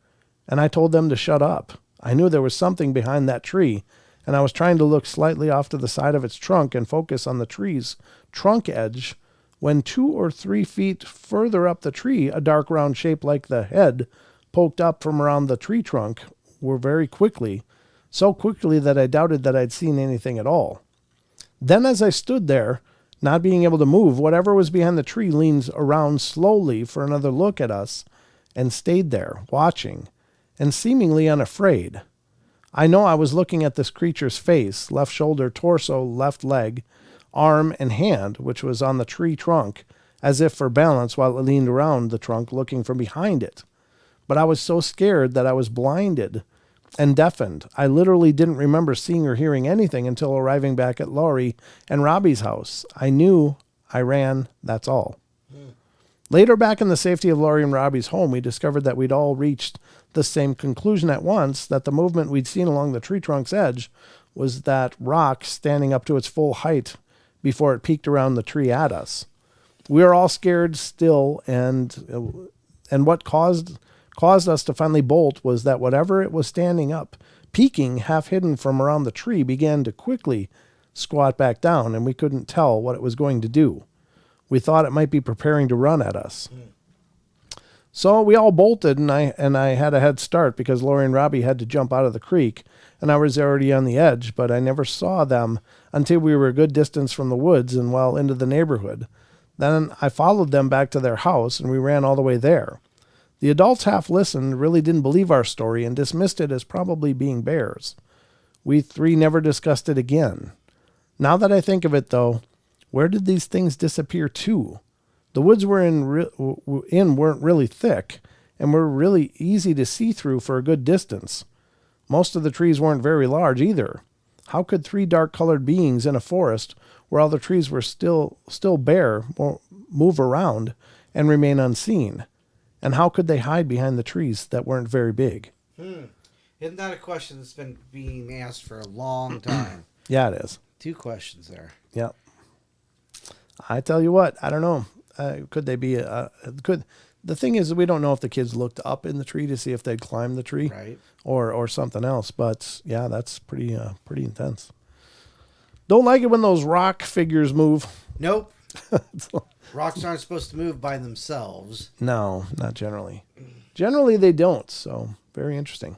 and I told them to shut up. I knew there was something behind that tree, and I was trying to look slightly off to the side of its trunk and focus on the tree's trunk edge, when 2 or 3 feet further up the tree, a dark round shape like the head poked up from around the tree trunk were very quickly, so quickly that I doubted that I'd seen anything at all. Then as I stood there, not being able to move, whatever was behind the tree leaned around slowly for another look at us and stayed there, watching, and seemingly unafraid. I know I was looking at this creature's face, left shoulder, torso, left leg, arm, and hand, which was on the tree trunk, as if for balance while it leaned around the trunk looking from behind it. But I was so scared that I was blinded and deafened. I literally didn't remember seeing or hearing anything until arriving back at Laurie and Robbie's house. I knew, I ran, that's all. Later, back in the safety of Laurie and Robbie's home, we discovered that we'd all reached the same conclusion at once, that the movement we'd seen along the tree trunk's edge was that rock standing up to its full height before it peeked around the tree at us. We were all scared still, and what caused us to finally bolt was that whatever it was standing up, peeking half hidden from around the tree, began to quickly squat back down, and we couldn't tell what it was going to do. We thought it might be preparing to run at us. So we all bolted, and I had a head start because Laurie and Robbie had to jump out of the creek, and I was already on the edge, but I never saw them until we were a good distance from the woods and well into the neighborhood. Then I followed them back to their house, and we ran all the way there. The adults half listened, really didn't believe our story, and dismissed it as probably being bears. We 3 never discussed it again. Now that I think of it, though, where did these things disappear to? The woods we're in weren't really thick, and were really easy to see through for a good distance. Most of the trees weren't very large either. How could 3 dark-colored beings in a forest where all the trees were still bare move around and remain unseen? And how could they hide behind the trees that weren't very big? Isn't that a question that's been being asked for a long time? Yeah, it is. 2 questions there. Yep. I tell you what, I don't know. Could they be the thing is, we don't know if the kids looked up in the tree to see if they'd climbed the tree, right, or something else. But yeah, that's pretty intense. Don't like it when those rock figures move. Nope. Rocks aren't supposed to move by themselves. No, not generally. Generally, they don't. So very interesting.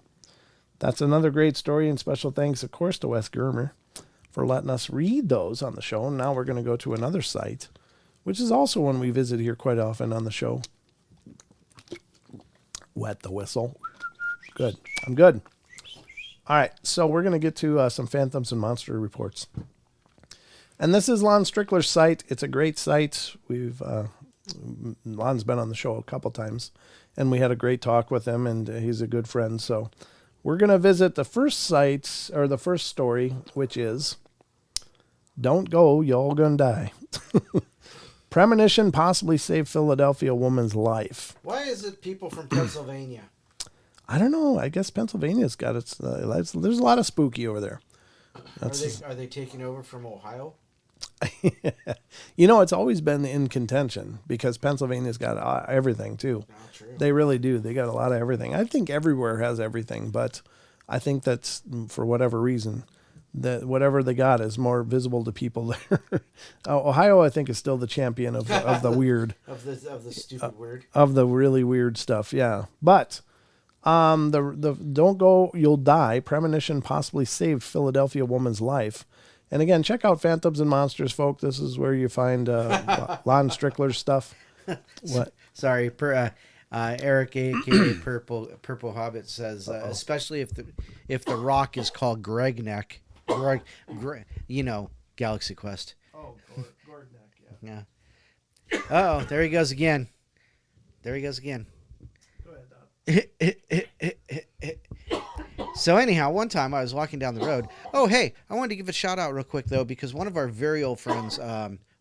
That's another great story, and special thanks, of course, to Wes Germer for letting us read those on the show. And now we're going to go to another site, which is also one we visit here quite often on the show. Wet the whistle. Good. I'm good. All right. So we're going to get to some Phantoms and Monster reports. And this is Lon Strickler's site. It's a great site. Lon's been on the show a couple times, and we had a great talk with him, and he's a good friend. So we're going to visit the first site, or the first story, which is Don't Go, Y'all Gonna Die. Premonition possibly saved Philadelphia woman's life. Why is it people from Pennsylvania? I don't know. I guess Pennsylvania's got its... there's a lot of spooky over there. Are they taking over from Ohio? You know, it's always been in contention because Pennsylvania's got everything, too. Oh, true. They really do. They got a lot of everything. I think everywhere has everything, but I think that's, for whatever reason, that whatever they got is more visible to people there. Ohio, I think, is still the champion of the weird. of the stupid weird. Of the really weird stuff, yeah. But the Don't Go, You'll Die premonition possibly saved Philadelphia woman's life. And again, check out Phantoms and Monsters, folk. This is where you find Lon Strickler's stuff. What? Sorry, Eric, aka Purple Hobbit, says especially if the rock is called Greg Neck, Galaxy Quest. Oh, Gord Neck, yeah. Oh, there he goes again. Go ahead, Doc. So anyhow, one time I was walking down the road. Oh, hey, I wanted to give a shout out real quick, though, because one of our very old friends,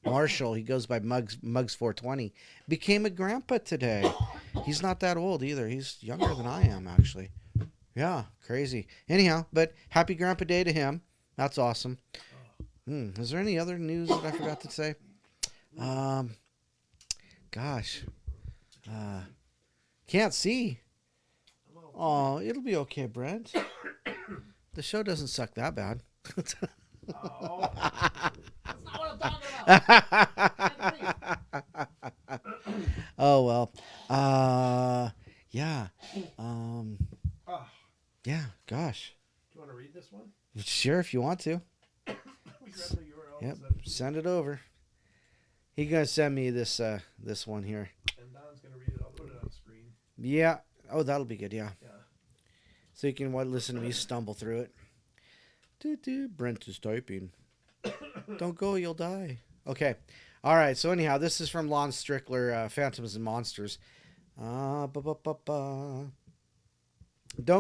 Marshall, he goes by Mugs420, became a grandpa today. He's not that old either. He's younger than I am, actually. Yeah, crazy. Anyhow, but happy Grandpa Day to him. That's awesome. Is there any other news that I forgot to say? Can't see. Oh, it'll be okay, Brent. The show doesn't suck that bad. Oh, that's not what I'm talking about. Oh, well. Yeah. Yeah, gosh. Do you want to read this one? Sure, if you want to. Yep, send it over. He's going to send me this this one here. And Don's going to read it. I'll put it on screen. Yeah. Oh, that'll be good, yeah. So you can listen to me stumble through it. Brent is typing. Don't go, you'll die. Okay. All right. So anyhow, this is from Lon Strickler, Phantoms and Monsters. Don't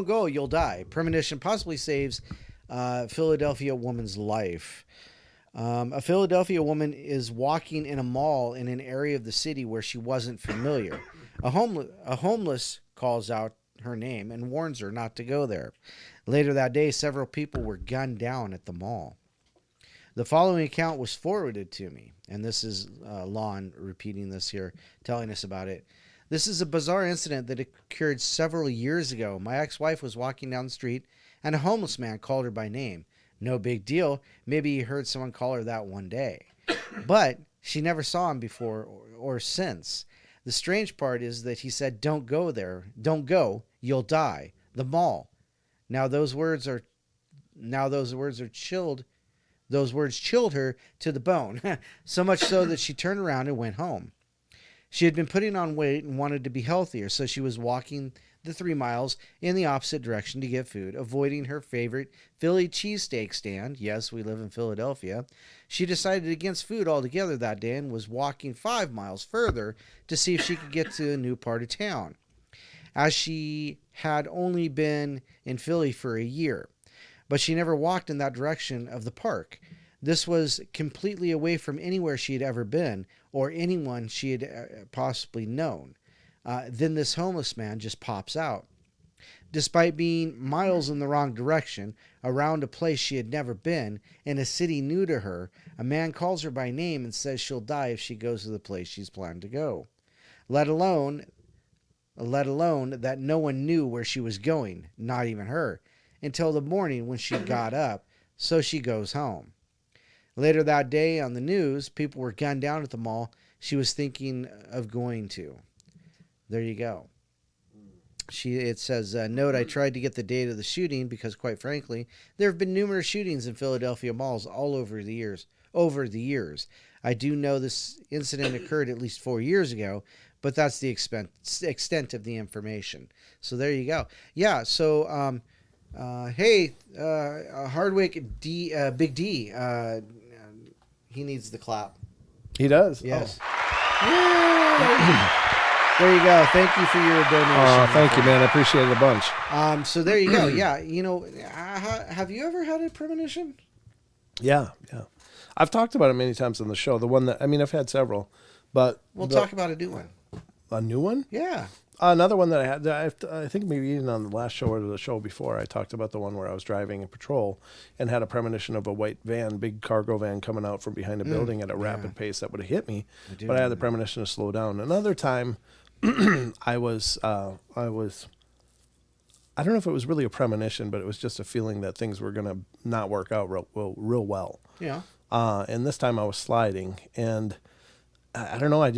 go, you'll die. Premonition possibly saves Philadelphia woman's life. A Philadelphia woman is walking in a mall in an area of the city where she wasn't familiar. A homeless calls out her name and warns her not to go there. Later that day, several people were gunned down at the mall. The following account was forwarded to me, and this is Lon repeating this here, telling us about it. This is a bizarre incident that occurred several years ago. My ex-wife was walking down the street, and a homeless man called her by name. No big deal. Maybe he heard someone call her that one day. But she never saw him before or since. The strange part is that he said, "Don't go there. Don't go. You'll die. The mall." Now those words chilled. Those words chilled her to the bone, so much so that she turned around and went home. She had been putting on weight and wanted to be healthier, so she was walking the 3 miles in the opposite direction to get food, avoiding her favorite Philly cheesesteak stand. Yes, we live in Philadelphia. She decided against food altogether that day and was walking 5 miles further to see if she could get to a new part of town, as she had only been in Philly for a year. But she never walked in that direction of the park. This was completely away from anywhere she had ever been or anyone she had possibly known. Then this homeless man just pops out. Despite being miles in the wrong direction, around a place she had never been, in a city new to her, a man calls her by name and says she'll die if she goes to the place she's planned to go. Let alone that no one knew where she was going, not even her, until the morning when she got up, so she goes home. Later that day on the news, people were gunned down at the mall she was thinking of going to. There you go. It says, note, I tried to get the date of the shooting because, quite frankly, there have been numerous shootings in Philadelphia malls all over the years. I do know this incident occurred at least 4 years ago, but that's the extent of the information. So there you go. Yeah, so, hey, Hardwick Big D, he needs the clap. He does? Yes. Oh. There you go. Thank you for your donation. Oh, thank you, man. I appreciate it a bunch. So there you go. Yeah, you know, have you ever had a premonition? Yeah. I've talked about it many times on the show. The one that, I've had several, but... We'll talk about a new one. A new one? Yeah. Another one that I had, I think maybe even on the last show or the show before, I talked about the one where I was driving in patrol and had a premonition of a white van, big cargo van coming out from behind a building at a rapid pace that would have hit me. But I had the premonition to slow down. Another time, I don't know if it was really a premonition, but it was just a feeling that things were going to not work out real well. Yeah. And this time I was sliding, and I don't know,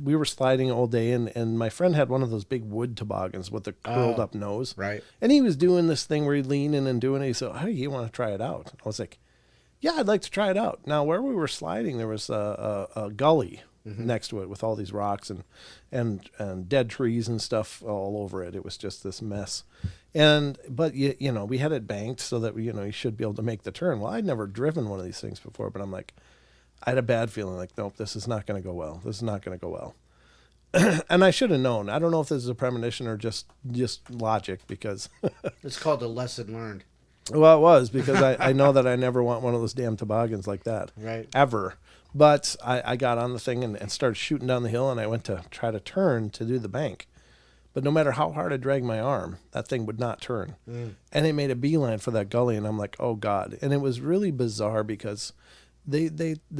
we were sliding all day, and my friend had one of those big wood toboggans with the curled up nose. Right. And he was doing this thing where he'd lean in and doing it. He said, "Hey, you want to try it out?" I was like, "Yeah, I'd like to try it out." Now, where we were sliding, there was a gully next to it with all these rocks and dead trees and stuff all over it. It was just this mess. But you know, we had it banked so that you should be able to make the turn. Well, I'd never driven one of these things before, but I'm like, I had a bad feeling, like, nope, this is not going to go well. This is not going to go well. And I should have known. I don't know if this is a premonition or just logic, because it's called a lesson learned. Well, it was, because I know that I never want one of those damn toboggans like that. Right. Ever. But I got on the thing and started shooting down the hill, and I went to try to turn to do the bank. But no matter how hard I dragged my arm, that thing would not turn. And it made a beeline for that gully, and I'm like, oh, God. And it was really bizarre, because they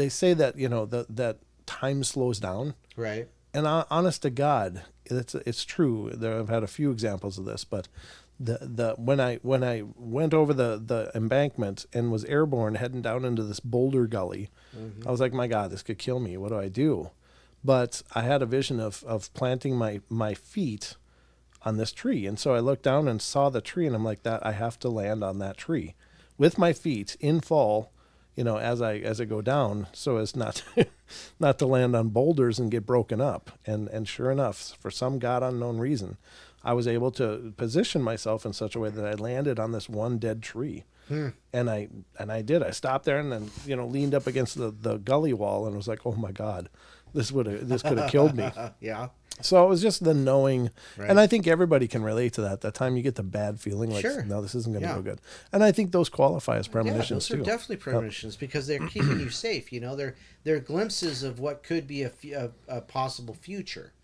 say that, that time slows down. Right. And honest to God, it's true. I've had a few examples of this, but when I went over the embankment and was airborne heading down into this boulder gully, I was like, my God, this could kill me. What do I do? But I had a vision of planting my feet on this tree. And so I looked down and saw the tree, and I'm like, I have to land on that tree with my feet in fall, as I go down, so as not not to land on boulders and get broken up. And sure enough, for some God unknown reason, I was able to position myself in such a way that I landed on this one dead tree. And I did. I stopped there and then, leaned up against the gully wall and was like, oh my God, this could have killed me. Yeah. So it was just the knowing, right. And I think everybody can relate to that. That time you get the bad feeling, like, sure. No, this isn't going to go good. And I think those qualify as premonitions too. Those are definitely premonitions because they're keeping you safe. They're glimpses of what could be a possible future.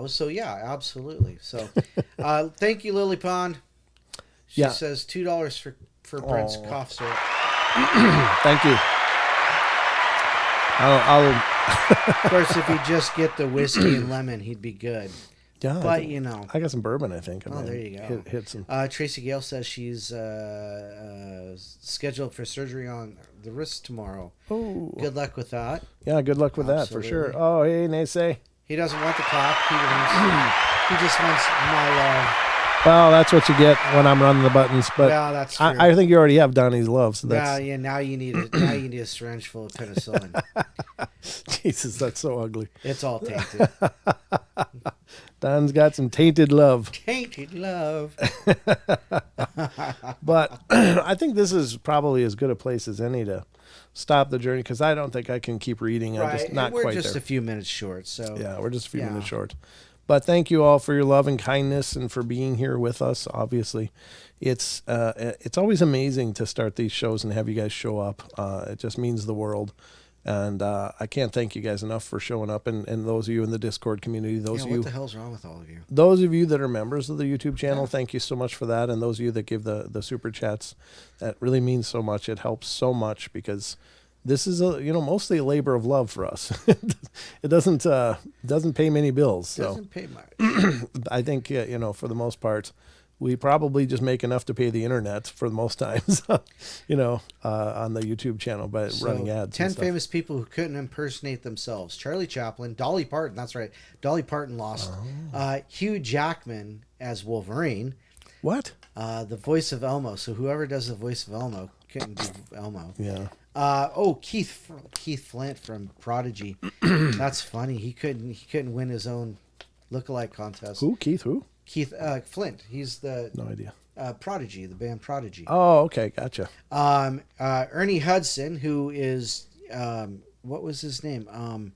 So yeah, absolutely. So, thank you, Lily Pond. She says $2 for Brent's cough syrup. Thank you. I'll Of course, if he'd just get the whiskey and lemon, he'd be good. Yeah, but I got some bourbon. I think. There you go. Hit some. Tracy Gale says she's scheduled for surgery on the wrist tomorrow. Oh, good luck with that. Yeah, good luck with that for sure. Oh, hey, Naysay. He doesn't want the clap. He just wants my love. Well, that's what you get when I'm running the buttons. But yeah, that's true. I think you already have Donnie's love. So that's... Yeah. Now you need a syringe full of penicillin. Jesus, that's so ugly. It's all tainted. Don's got some tainted love. Tainted love. But I think this is probably as good a place as any to stop the journey because I don't think I can keep reading. Right. I'm just not we're quite just there. a few minutes short. So yeah, we're just a few minutes short. But thank you all for your love and kindness and for being here with us. Obviously, it's always amazing to start these shows and have you guys show up. It just means the world. And I can't thank you guys enough for showing up. And those of you in the Discord community, what the hell's wrong with all of you? Those of you that are members of the YouTube channel, thank you so much for that. And those of you that give the super chats, that really means so much. It helps so much because this is mostly a labor of love for us. It doesn't pay many bills. So doesn't pay much. I think for the most part, we probably just make enough to pay the internet for the most times. On the YouTube channel by running ads. 10 famous people who couldn't impersonate themselves: Charlie Chaplin, Dolly Parton. That's right, Dolly Parton lost. Hugh Jackman as Wolverine. What? The voice of Elmo. So whoever does the voice of Elmo couldn't do Elmo. Yeah. Keith Flint from Prodigy. That's funny. He couldn't win his own lookalike contest. Who? Keith who? Keith Flint. He's the no idea. Prodigy, the band Prodigy. Oh, okay, gotcha. Ernie Hudson, who is what was his name?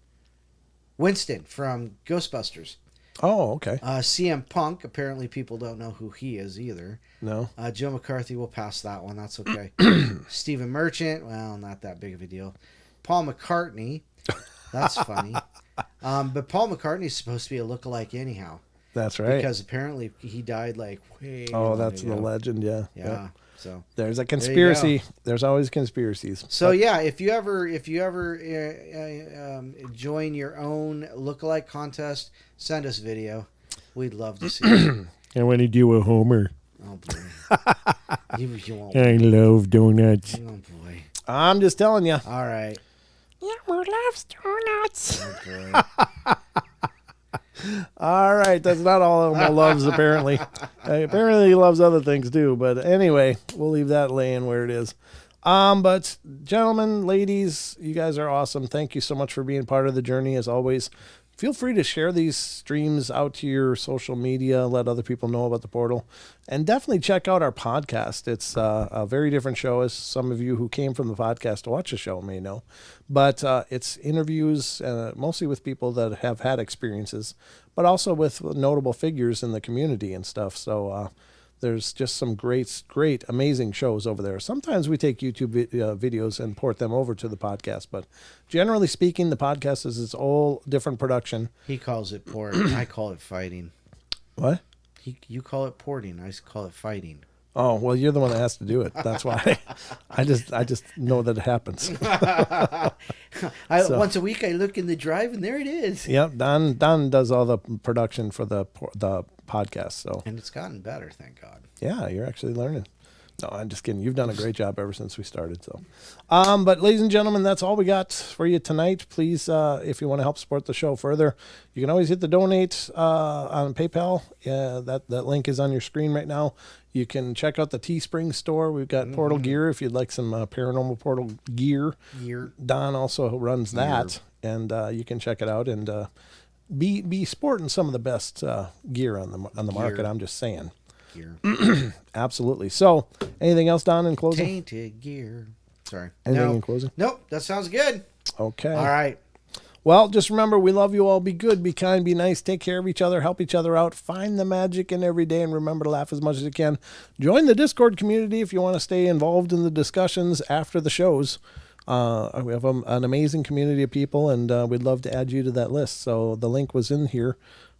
Winston from Ghostbusters. Oh, okay. CM Punk. Apparently, people don't know who he is either. No. Joe McCarthy. We'll pass that one. That's okay. Stephen Merchant. Well, not that big of a deal. Paul McCartney. That's funny. But Paul McCartney is supposed to be a lookalike anyhow. That's right. Because apparently he died like way. Oh, that's the legend. Yeah. Yeah. So there's a conspiracy. There's always conspiracies. So yeah, if you ever join your own lookalike contest, send us video. We'd love to see it. And when you do a Homer. Oh boy. you won't. I love donuts. Oh boy. I'm just telling you. All right. Elmo loves donuts. Oh boy. All right, that's not all Elmo loves, apparently. Apparently he loves other things, too. But anyway, we'll leave that laying where it is. But gentlemen, ladies, you guys are awesome. Thank you so much for being part of the journey, as always. Feel free to share these streams out to your social media, let other people know about the portal, and definitely check out our podcast. It's a very different show, as some of you who came from the podcast to watch the show may know. But it's interviews mostly with people that have had experiences, but also with notable figures in the community and stuff. So there's just some great, amazing shows over there. Sometimes we take YouTube videos and port them over to the podcast, but generally speaking, the podcast is its whole different production. He calls it port. I call it fighting. What? You call it porting. I call it fighting. Oh, well, you're the one that has to do it. That's why I just know that it happens. Once a week, I look in the drive, and there it is. Yep, Don does all the production for the podcast. So, and it's gotten better, thank God. Yeah, you're actually learning. No, I'm just kidding. You've done a great job ever since we started. So, but ladies and gentlemen, that's all we got for you tonight. Please, if you want to help support the show further, you can always hit the donate on PayPal. That link is on your screen right now. You can check out the Teespring store. We've got Portal gear if you'd like some Paranormal Portal gear. Don also runs that, and you can check it out and be sporting some of the best gear on the market. I'm just saying. Gear. Absolutely. So, anything else, Don, in closing? Tainted gear. Sorry. Anything in closing? Nope. That sounds good. Okay. All right. Well, just remember, we love you all. Be good, be kind, be nice, take care of each other, help each other out, find the magic in every day, and remember to laugh as much as you can. Join the Discord community if you want to stay involved in the discussions after the shows. We have an amazing community of people, and we'd love to add you to that list. So the link was in here.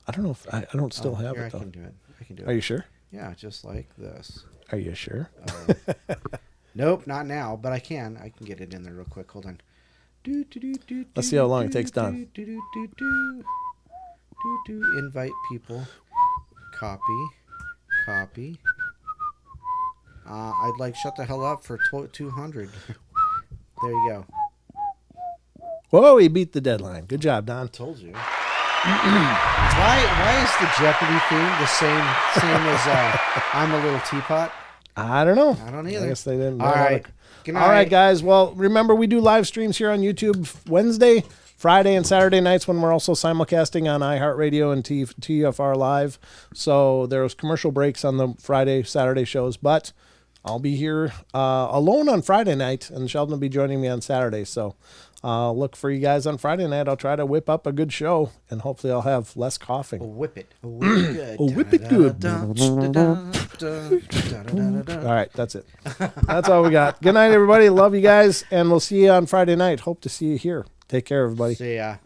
I don't know if I don't still have it, though. I can do it. Are you sure? Yeah, just like this. Are you sure? Nope, not now, but I can. I can get it in there real quick. Hold on. Let's see how long it takes, Don. Invite people. Copy. I'd like shut the hell up for 200. There you go. Whoa, he beat the deadline. Good job, Don. Told you. Why is the Jeopardy theme the same as I'm a Little Teapot? I don't know. I don't either. I guess they didn't. All right. Good night. All right, guys. Well, remember, we do live streams here on YouTube Wednesday, Friday, and Saturday nights when we're also simulcasting on iHeartRadio and TFR Live. So there's commercial breaks on the Friday, Saturday shows, but I'll be here alone on Friday night, and Sheldon will be joining me on Saturday. So look for you guys on Friday night. I'll try to whip up a good show, and hopefully I'll have less coughing. Whip it. Whip it good. Whip it good. All right, that's it. That's all we got. Good night, everybody. Love you guys, and we'll see you on Friday night. Hope to see you here. Take care, everybody. See ya.